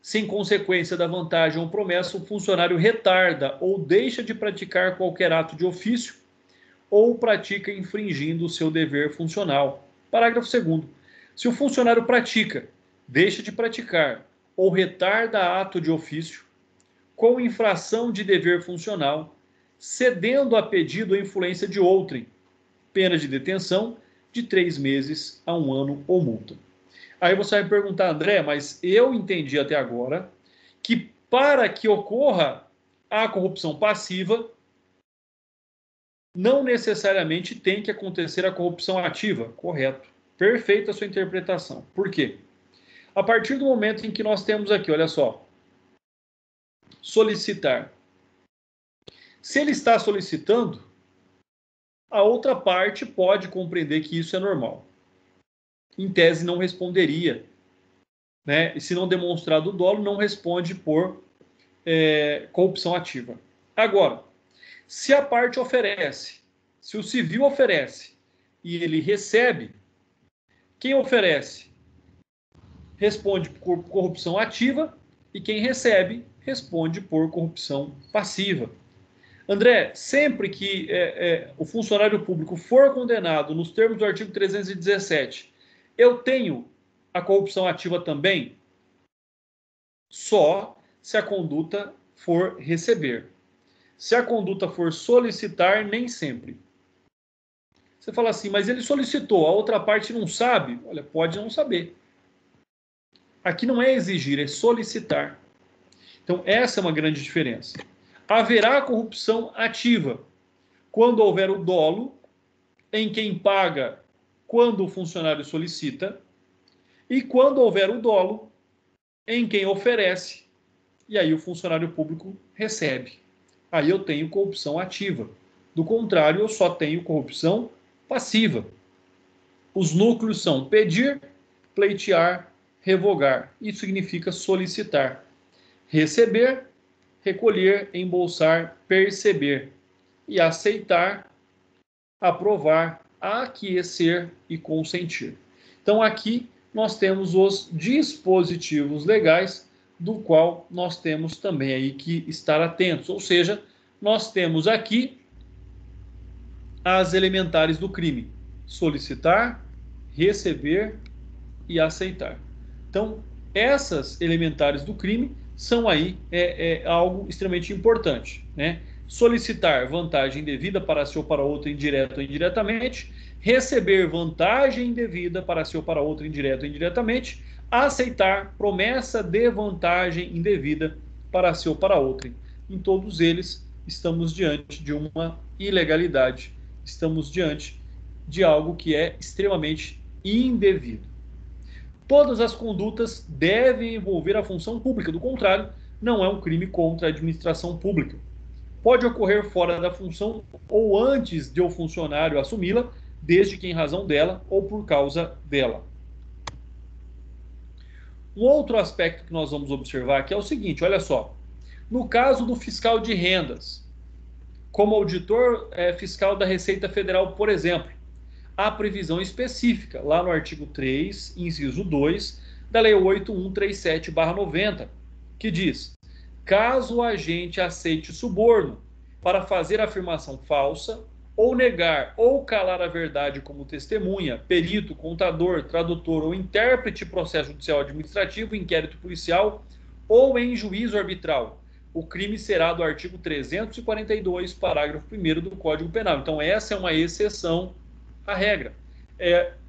se em consequência da vantagem ou promessa o funcionário retarda ou deixa de praticar qualquer ato de ofício ou pratica infringindo o seu dever funcional. Parágrafo 2º. Se o funcionário pratica, deixa de praticar ou retarda ato de ofício com infração de dever funcional, cedendo a pedido ou influência de outrem, pena de detenção de 3 meses a 1 ano ou multa. Aí você vai me perguntar, André, mas eu entendi até agora que para que ocorra a corrupção passiva, não necessariamente tem que acontecer a corrupção ativa. Correto. Perfeita a sua interpretação. Por quê? A partir do momento em que nós temos aqui, olha só, solicitar. Se ele está solicitando, a outra parte pode compreender que isso é normal. Em tese, não responderia. Né? E se não demonstrado o dolo, não responde por corrupção ativa. Agora, se a parte oferece, se o civil oferece e ele recebe, quem oferece responde por corrupção ativa e quem recebe responde por corrupção passiva. André, sempre que o funcionário público for condenado nos termos do artigo 317, eu tenho a corrupção ativa também? Só se a conduta for receber. Se a conduta for solicitar, nem sempre. Você fala assim, mas ele solicitou, a outra parte não sabe? Olha, pode não saber. Aqui não é exigir, é solicitar. Então, essa é uma grande diferença. Haverá corrupção ativa quando houver o dolo em quem paga quando o funcionário solicita e quando houver o dolo em quem oferece, e aí o funcionário público recebe. Aí eu tenho corrupção ativa. Do contrário, eu só tenho corrupção passiva. Os núcleos são pedir, pleitear, revogar. Isso significa solicitar. Receber, recolher, embolsar, perceber. E aceitar, aprovar, aquecer e consentir. Então aqui nós temos os dispositivos legais, do qual nós temos também aí que estar atentos. Ou seja, nós temos aqui as elementares do crime: solicitar, receber e aceitar. Então, essas elementares do crime são aí algo extremamente importante, né? Solicitar vantagem indevida para si ou para outra, indireto ou indiretamente. Receber vantagem indevida para si ou para outra, indireto ou indiretamente. Aceitar promessa de vantagem indevida para si ou para outra. Em todos eles, estamos diante de uma ilegalidade. Estamos diante de algo que é extremamente indevido. Todas as condutas devem envolver a função pública, do contrário, não é um crime contra a administração pública. Pode ocorrer fora da função ou antes de o funcionário assumi-la, desde que em razão dela ou por causa dela. Um outro aspecto que nós vamos observar aqui é o seguinte, olha só. No caso do fiscal de rendas, como auditor fiscal da Receita Federal, por exemplo, há previsão específica, lá no artigo 3, inciso 2, da Lei 8.137/90, que diz: caso o agente aceite suborno para fazer afirmação falsa, ou negar ou calar a verdade como testemunha, perito, contador, tradutor ou intérprete de processo judicial administrativo, inquérito policial ou em juízo arbitral, o crime será do artigo 342, parágrafo 1º do Código Penal. Então, essa é uma exceção à regra,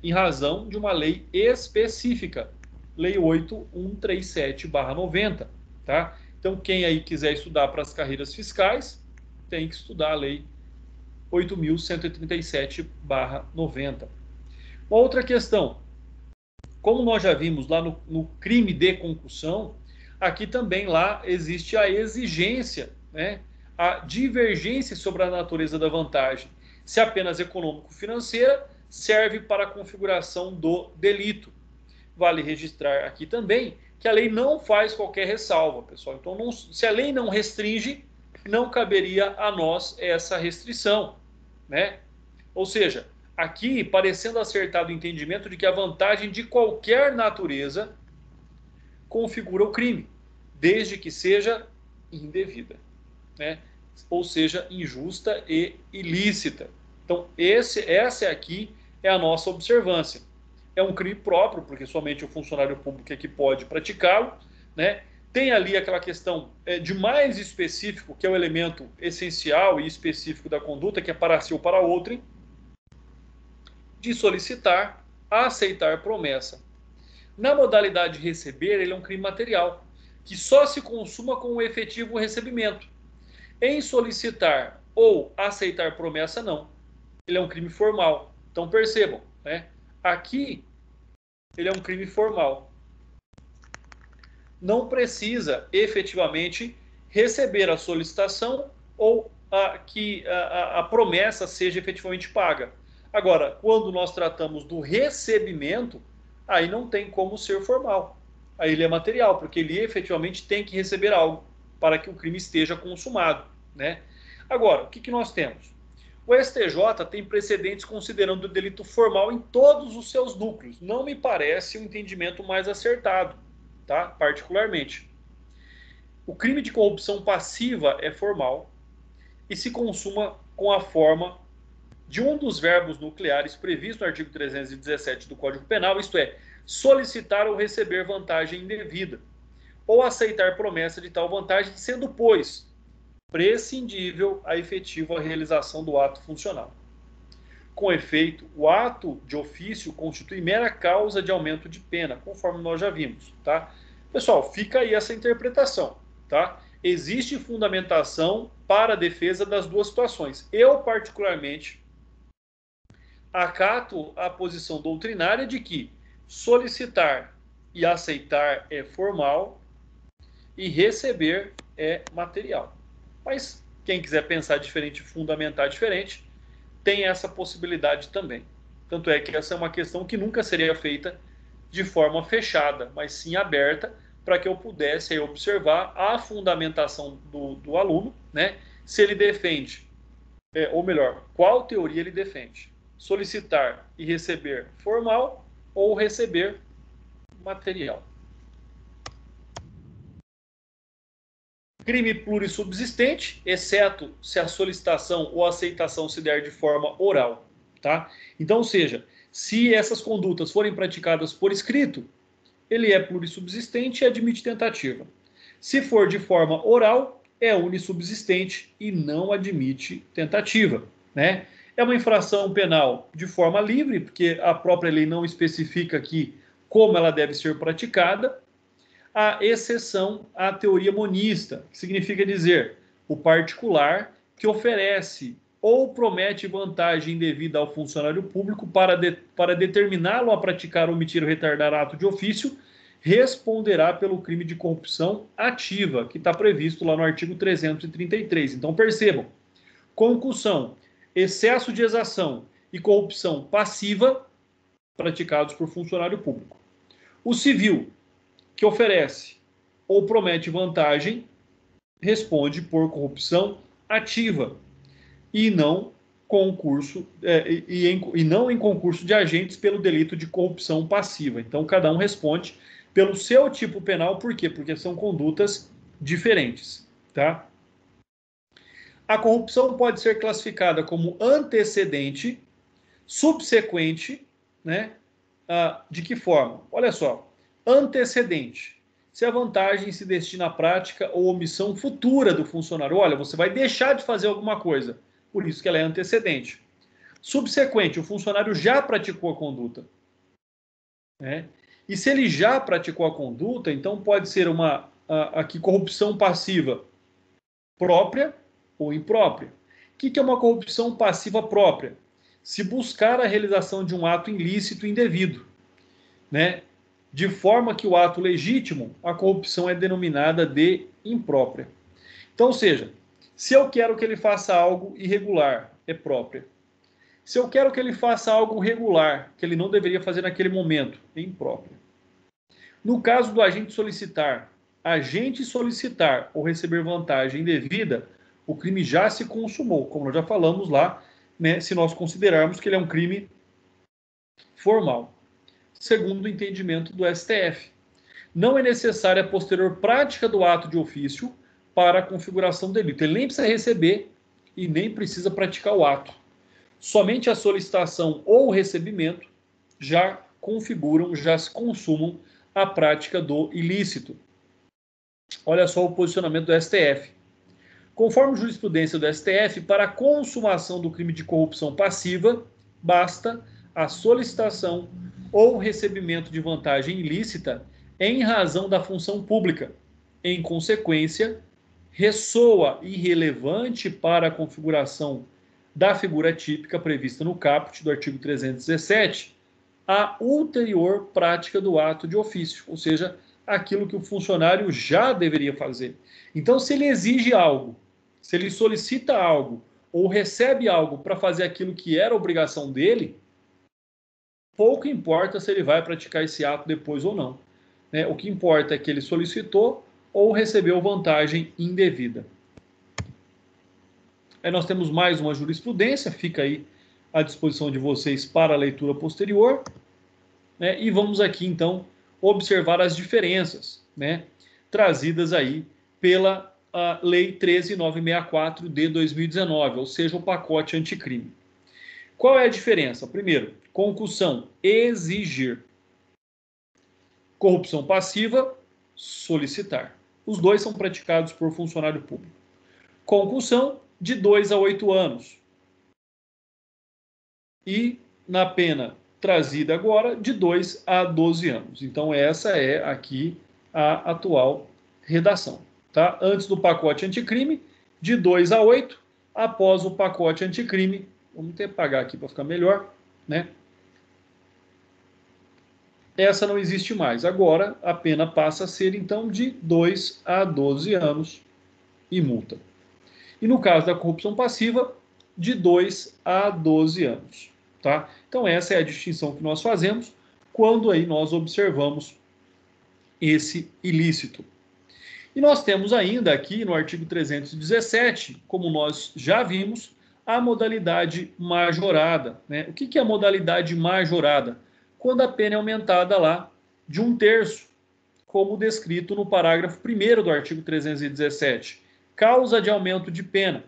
em razão de uma lei específica, Lei 8.137/90, tá? Então, quem aí quiser estudar para as carreiras fiscais, tem que estudar a Lei 8.137/90. Uma outra questão, como nós já vimos lá no crime de concussão, aqui também lá existe a exigência, né, a divergência sobre a natureza da vantagem. Se apenas econômico-financeira, serve para a configuração do delito. Vale registrar aqui também que a lei não faz qualquer ressalva, pessoal. Então, se a lei não restringe, não caberia a nós essa restrição, né? Ou seja, aqui parecendo acertado o entendimento de que a vantagem de qualquer natureza configura o crime, desde que seja indevida, né? Ou seja, injusta e ilícita. Então, essa aqui é a nossa observância. É um crime próprio, porque somente o funcionário público é que pode praticá-lo, né? Tem ali aquela questão de mais específico, que é o elemento essencial e específico da conduta, que é para si ou para outrem, de solicitar, aceitar promessa. Na modalidade de receber, ele é um crime material, que só se consuma com o efetivo recebimento. Em solicitar ou aceitar promessa, não. Ele é um crime formal. Então, percebam, né? Aqui, ele é um crime formal. Não precisa efetivamente receber a solicitação ou que a promessa seja efetivamente paga. Agora, quando nós tratamos do recebimento, aí não tem como ser formal. Aí ele é material, porque ele efetivamente tem que receber algo para que o crime esteja consumado, né? Agora, o que nós temos? O STJ tem precedentes considerando o delito formal em todos os seus núcleos. Não me parece um entendimento mais acertado, tá? Particularmente. O crime de corrupção passiva é formal e se consuma com a forma de um dos verbos nucleares previsto no artigo 317 do Código Penal, isto é, solicitar ou receber vantagem indevida, ou aceitar promessa de tal vantagem, sendo, pois, prescindível a efetiva realização do ato funcional. Com efeito, o ato de ofício constitui mera causa de aumento de pena, conforme nós já vimos, tá? Pessoal, fica aí essa interpretação, tá? Existe fundamentação para a defesa das duas situações. Eu, particularmente, acato a posição doutrinária de que solicitar e aceitar é formal e receber é material. Mas quem quiser pensar diferente, fundamentar diferente, tem essa possibilidade também. Tanto é que essa é uma questão que nunca seria feita de forma fechada, mas sim aberta, para que eu pudesse aí observar a fundamentação do aluno, né? Se ele defende, ou melhor, qual teoria ele defende. Solicitar e receber formal ou receber material. Crime plurissubsistente, exceto se a solicitação ou aceitação se der de forma oral, tá? Então, ou seja, se essas condutas forem praticadas por escrito, ele é plurissubsistente e admite tentativa. Se for de forma oral, é unissubsistente e não admite tentativa, né? É uma infração penal de forma livre, porque a própria lei não especifica aqui como ela deve ser praticada, a exceção à teoria monista, que significa dizer o particular que oferece ou promete vantagem indevida ao funcionário público para determiná-lo a praticar, omitir ou retardar ato de ofício, responderá pelo crime de corrupção ativa, que está previsto lá no artigo 333. Então percebam, concussão, excesso de exação e corrupção passiva praticados por funcionário público. O civil, que oferece ou promete vantagem, responde por corrupção ativa e não concurso e não em concurso de agentes pelo delito de corrupção passiva. Então cada um responde pelo seu tipo penal, por quê? Porque são condutas diferentes, tá? A corrupção pode ser classificada como antecedente, subsequente, né? De que forma? Olha só, antecedente. Se a vantagem se destina à prática ou omissão futura do funcionário. Olha, você vai deixar de fazer alguma coisa, por isso que ela é antecedente. Subsequente, o funcionário já praticou a conduta, né? E se ele já praticou a conduta, então pode ser aqui corrupção passiva própria ou imprópria. O que é uma corrupção passiva própria? Se buscar a realização de um ato ilícito indevido, né? De forma que o ato legítimo, a corrupção é denominada de imprópria. Então, ou seja, se eu quero que ele faça algo irregular, é própria. Se eu quero que ele faça algo regular, que ele não deveria fazer naquele momento, é imprópria. No caso do agente solicitar ou receber vantagem indevida, o crime já se consumou, como nós já falamos lá, né, se nós considerarmos que ele é um crime formal. Segundo o entendimento do STF, não é necessária a posterior prática do ato de ofício para a configuração do delito. Ele nem precisa receber e nem precisa praticar o ato. Somente a solicitação ou o recebimento já configuram, já se consumam a prática do ilícito. Olha só o posicionamento do STF. Conforme jurisprudência do STF, para a consumação do crime de corrupção passiva, basta a solicitação ou recebimento de vantagem ilícita em razão da função pública. Em consequência, ressoa irrelevante para a configuração da figura típica prevista no caput do artigo 317 a ulterior prática do ato de ofício, ou seja, aquilo que o funcionário já deveria fazer. Então, se ele exige algo, se ele solicita algo ou recebe algo para fazer aquilo que era obrigação dele, pouco importa se ele vai praticar esse ato depois ou não, né? O que importa é que ele solicitou ou recebeu vantagem indevida. Aí nós temos mais uma jurisprudência, fica aí à disposição de vocês para a leitura posterior, né? E vamos aqui então observar as diferenças, né, trazidas aí pela Lei 13.964 de 2019, ou seja, o pacote anticrime. Qual é a diferença? Primeiro, concussão, exigir. Corrupção passiva, solicitar. Os dois são praticados por funcionário público. Concussão, de 2 a 8 anos. E na pena trazida agora, de 2 a 12 anos. Então essa é aqui a atual redação. Tá? Antes do pacote anticrime, de 2 a 8. Após o pacote anticrime, vamos ter que pagar aqui para ficar melhor, né? essa não existe mais. Agora, a pena passa a ser, então, de 2 a 12 anos e multa. E no caso da corrupção passiva, de 2 a 12 anos. Tá? Então, essa é a distinção que nós fazemos quando aí nós observamos esse ilícito. E nós temos ainda aqui no artigo 317, como nós já vimos, a modalidade majorada. Né? O que é a modalidade majorada? Quando a pena é aumentada lá de 1/3, como descrito no parágrafo 1º do artigo 317. Causa de aumento de pena.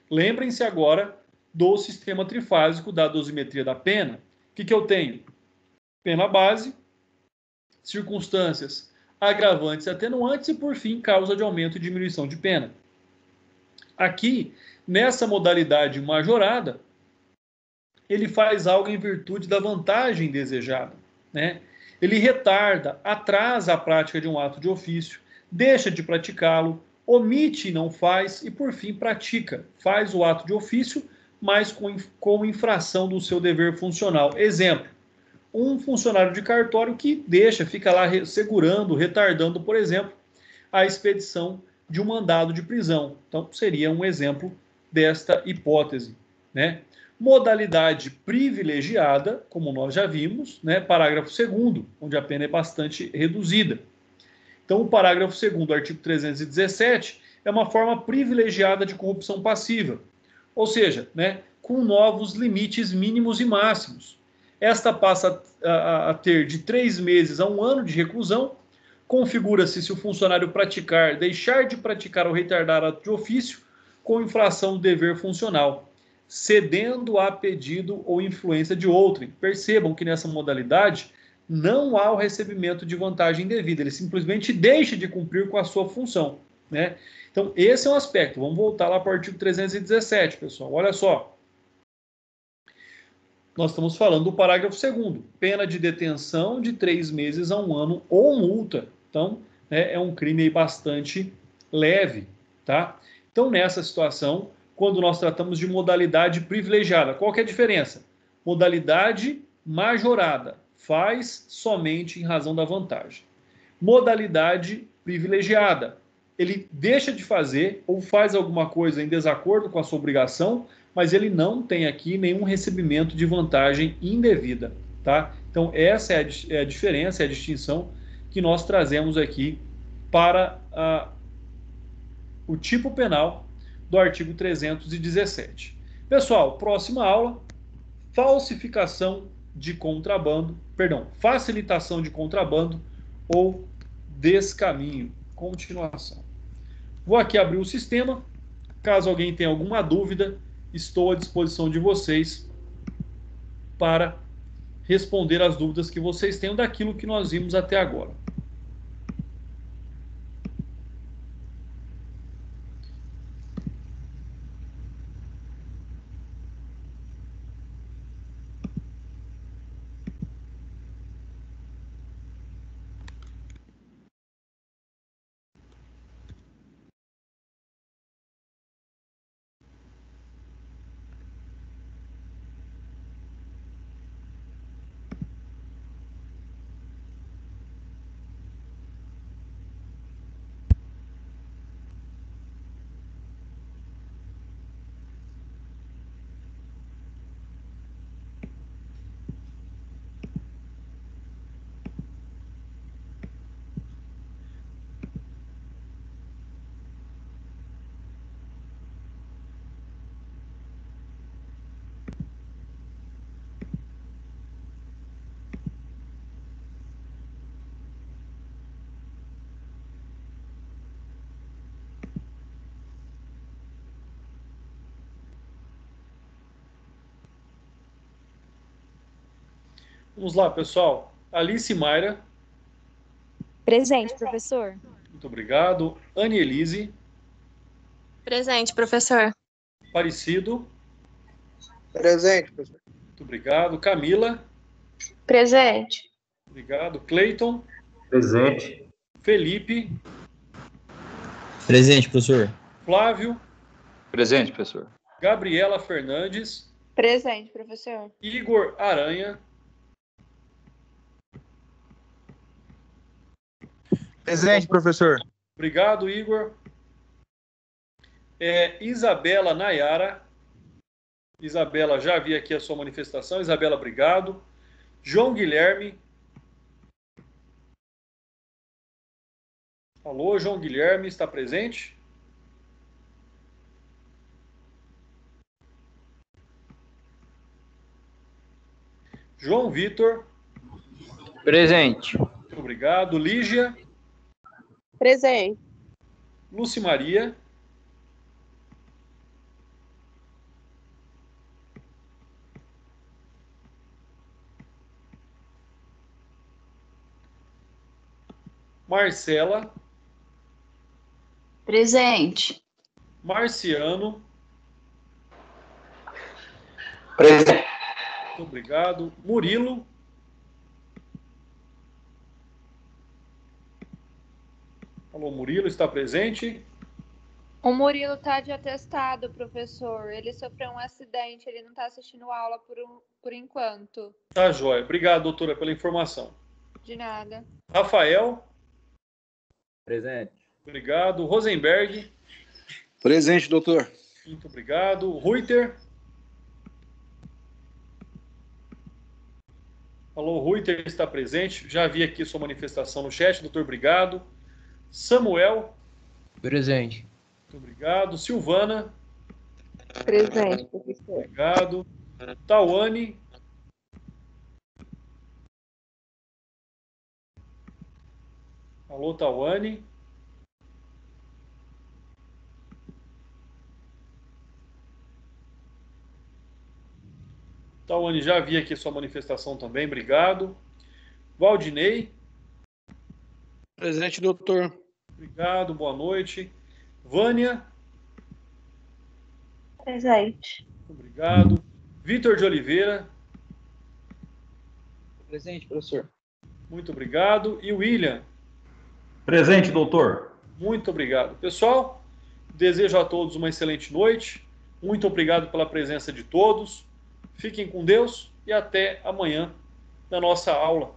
Lembrem-se agora do sistema trifásico da dosimetria da pena. O que eu tenho? Pena base, circunstâncias agravantes e atenuantes e, por fim, causa de aumento e diminuição de pena. Aqui, nessa modalidade majorada, ele faz algo em virtude da vantagem desejada, né? Ele retarda, atrasa a prática de um ato de ofício, deixa de praticá-lo, omite e não faz e, por fim, pratica, faz o ato de ofício, mas com infração do seu dever funcional. Exemplo, um funcionário de cartório que fica lá segurando, retardando, por exemplo, a expedição de um mandado de prisão. Então, seria um exemplo desta hipótese, né? Modalidade privilegiada, como nós já vimos, né? Parágrafo 2º, onde a pena é bastante reduzida. Então, o parágrafo 2º do artigo 317 é uma forma privilegiada de corrupção passiva, ou seja, né, com novos limites mínimos e máximos. Esta passa a ter de 3 meses a 1 ano de reclusão. Configura-se se o funcionário deixar de praticar ou retardar ato de ofício com infração do dever funcional, cedendo a pedido ou influência de outrem. Percebam que nessa modalidade não há o recebimento de vantagem indevida, ele simplesmente deixa de cumprir com a sua função, né? Então, esse é um aspecto. Vamos voltar lá para o artigo 317, pessoal. Olha só. Nós estamos falando do parágrafo 2º, pena de detenção de 3 meses a 1 ano ou multa. Então, né, é um crime bastante leve, tá? Então, nessa situação, quando nós tratamos de modalidade privilegiada, qual que é a diferença? Modalidade majorada, faz somente em razão da vantagem. Modalidade privilegiada, ele deixa de fazer ou faz alguma coisa em desacordo com a sua obrigação, mas ele não tem aqui nenhum recebimento de vantagem indevida, tá? Então, essa é a diferença, é a distinção que nós trazemos aqui para o tipo penal do artigo 317. Pessoal, próxima aula, facilitação de contrabando ou descaminho. Continuação. Vou aqui abrir o sistema. Caso alguém tenha alguma dúvida, estou à disposição de vocês para responder as dúvidas que vocês tenham daquilo que nós vimos até agora. Vamos lá, pessoal. Alice Mayra. Presente, professor. Muito obrigado. Anne Elise. Presente, professor. Aparecido. Presente, professor. Muito obrigado. Camila. Presente. Obrigado. Cleiton. Presente. Felipe. Presente, professor. Flávio. Presente, professor. Gabriela Fernandes. Presente, professor. Igor Aranha. Presente, professor. Obrigado, Igor. Isabela Nayara. Isabela, já vi aqui a sua manifestação. Isabela, obrigado. João Guilherme. Alô, João Guilherme, está presente? João Vitor. Presente. Muito obrigado. Lígia. Presente. Lucimaria. Marcela. Presente. Marciano. Presente. Muito obrigado. Murilo. Alô, Murilo, está presente? O Murilo tá de atestado, professor. Ele sofreu um acidente, ele não tá assistindo aula por enquanto. Tá, joia. Obrigado, doutora, pela informação. De nada. Rafael. Presente. Obrigado. Rosenberg. Presente, doutor. Muito obrigado. Ruiter. Alô, Ruiter está presente. Já vi aqui sua manifestação no chat, doutor, obrigado. Samuel. Presente. Muito obrigado. Silvana. Presente, professor. Obrigado. Tawane. Alô, Tawane. Tawane, já vi aqui sua manifestação também, obrigado. Valdinei. Presente, doutor. Obrigado, boa noite. Vânia. Presente. Obrigado. Vitor de Oliveira. Presente, professor. Muito obrigado. E William. Presente, doutor. Muito obrigado. Pessoal, desejo a todos uma excelente noite. Muito obrigado pela presença de todos. Fiquem com Deus e até amanhã na nossa aula.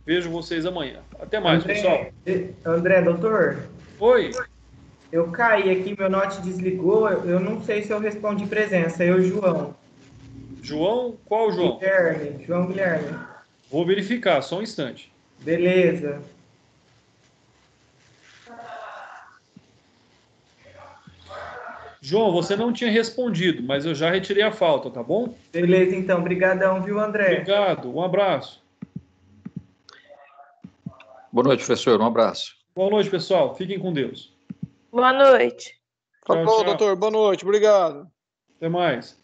Vejo vocês amanhã. Até mais, pessoal. André, doutor, Oi. eu caí aqui, meu note desligou, eu não sei se eu respondi presença, eu, João. João, qual João? João Guilherme. Vou verificar, só um instante. Beleza. João, você não tinha respondido, mas eu já retirei a falta, tá bom? Beleza, então. Obrigadão, viu, André? Obrigado, um abraço. Boa noite, professor. Um abraço. Boa noite, pessoal. Fiquem com Deus. Boa noite. Tchau, Tá bom, tchau. doutor. Boa noite. Obrigado. Até mais.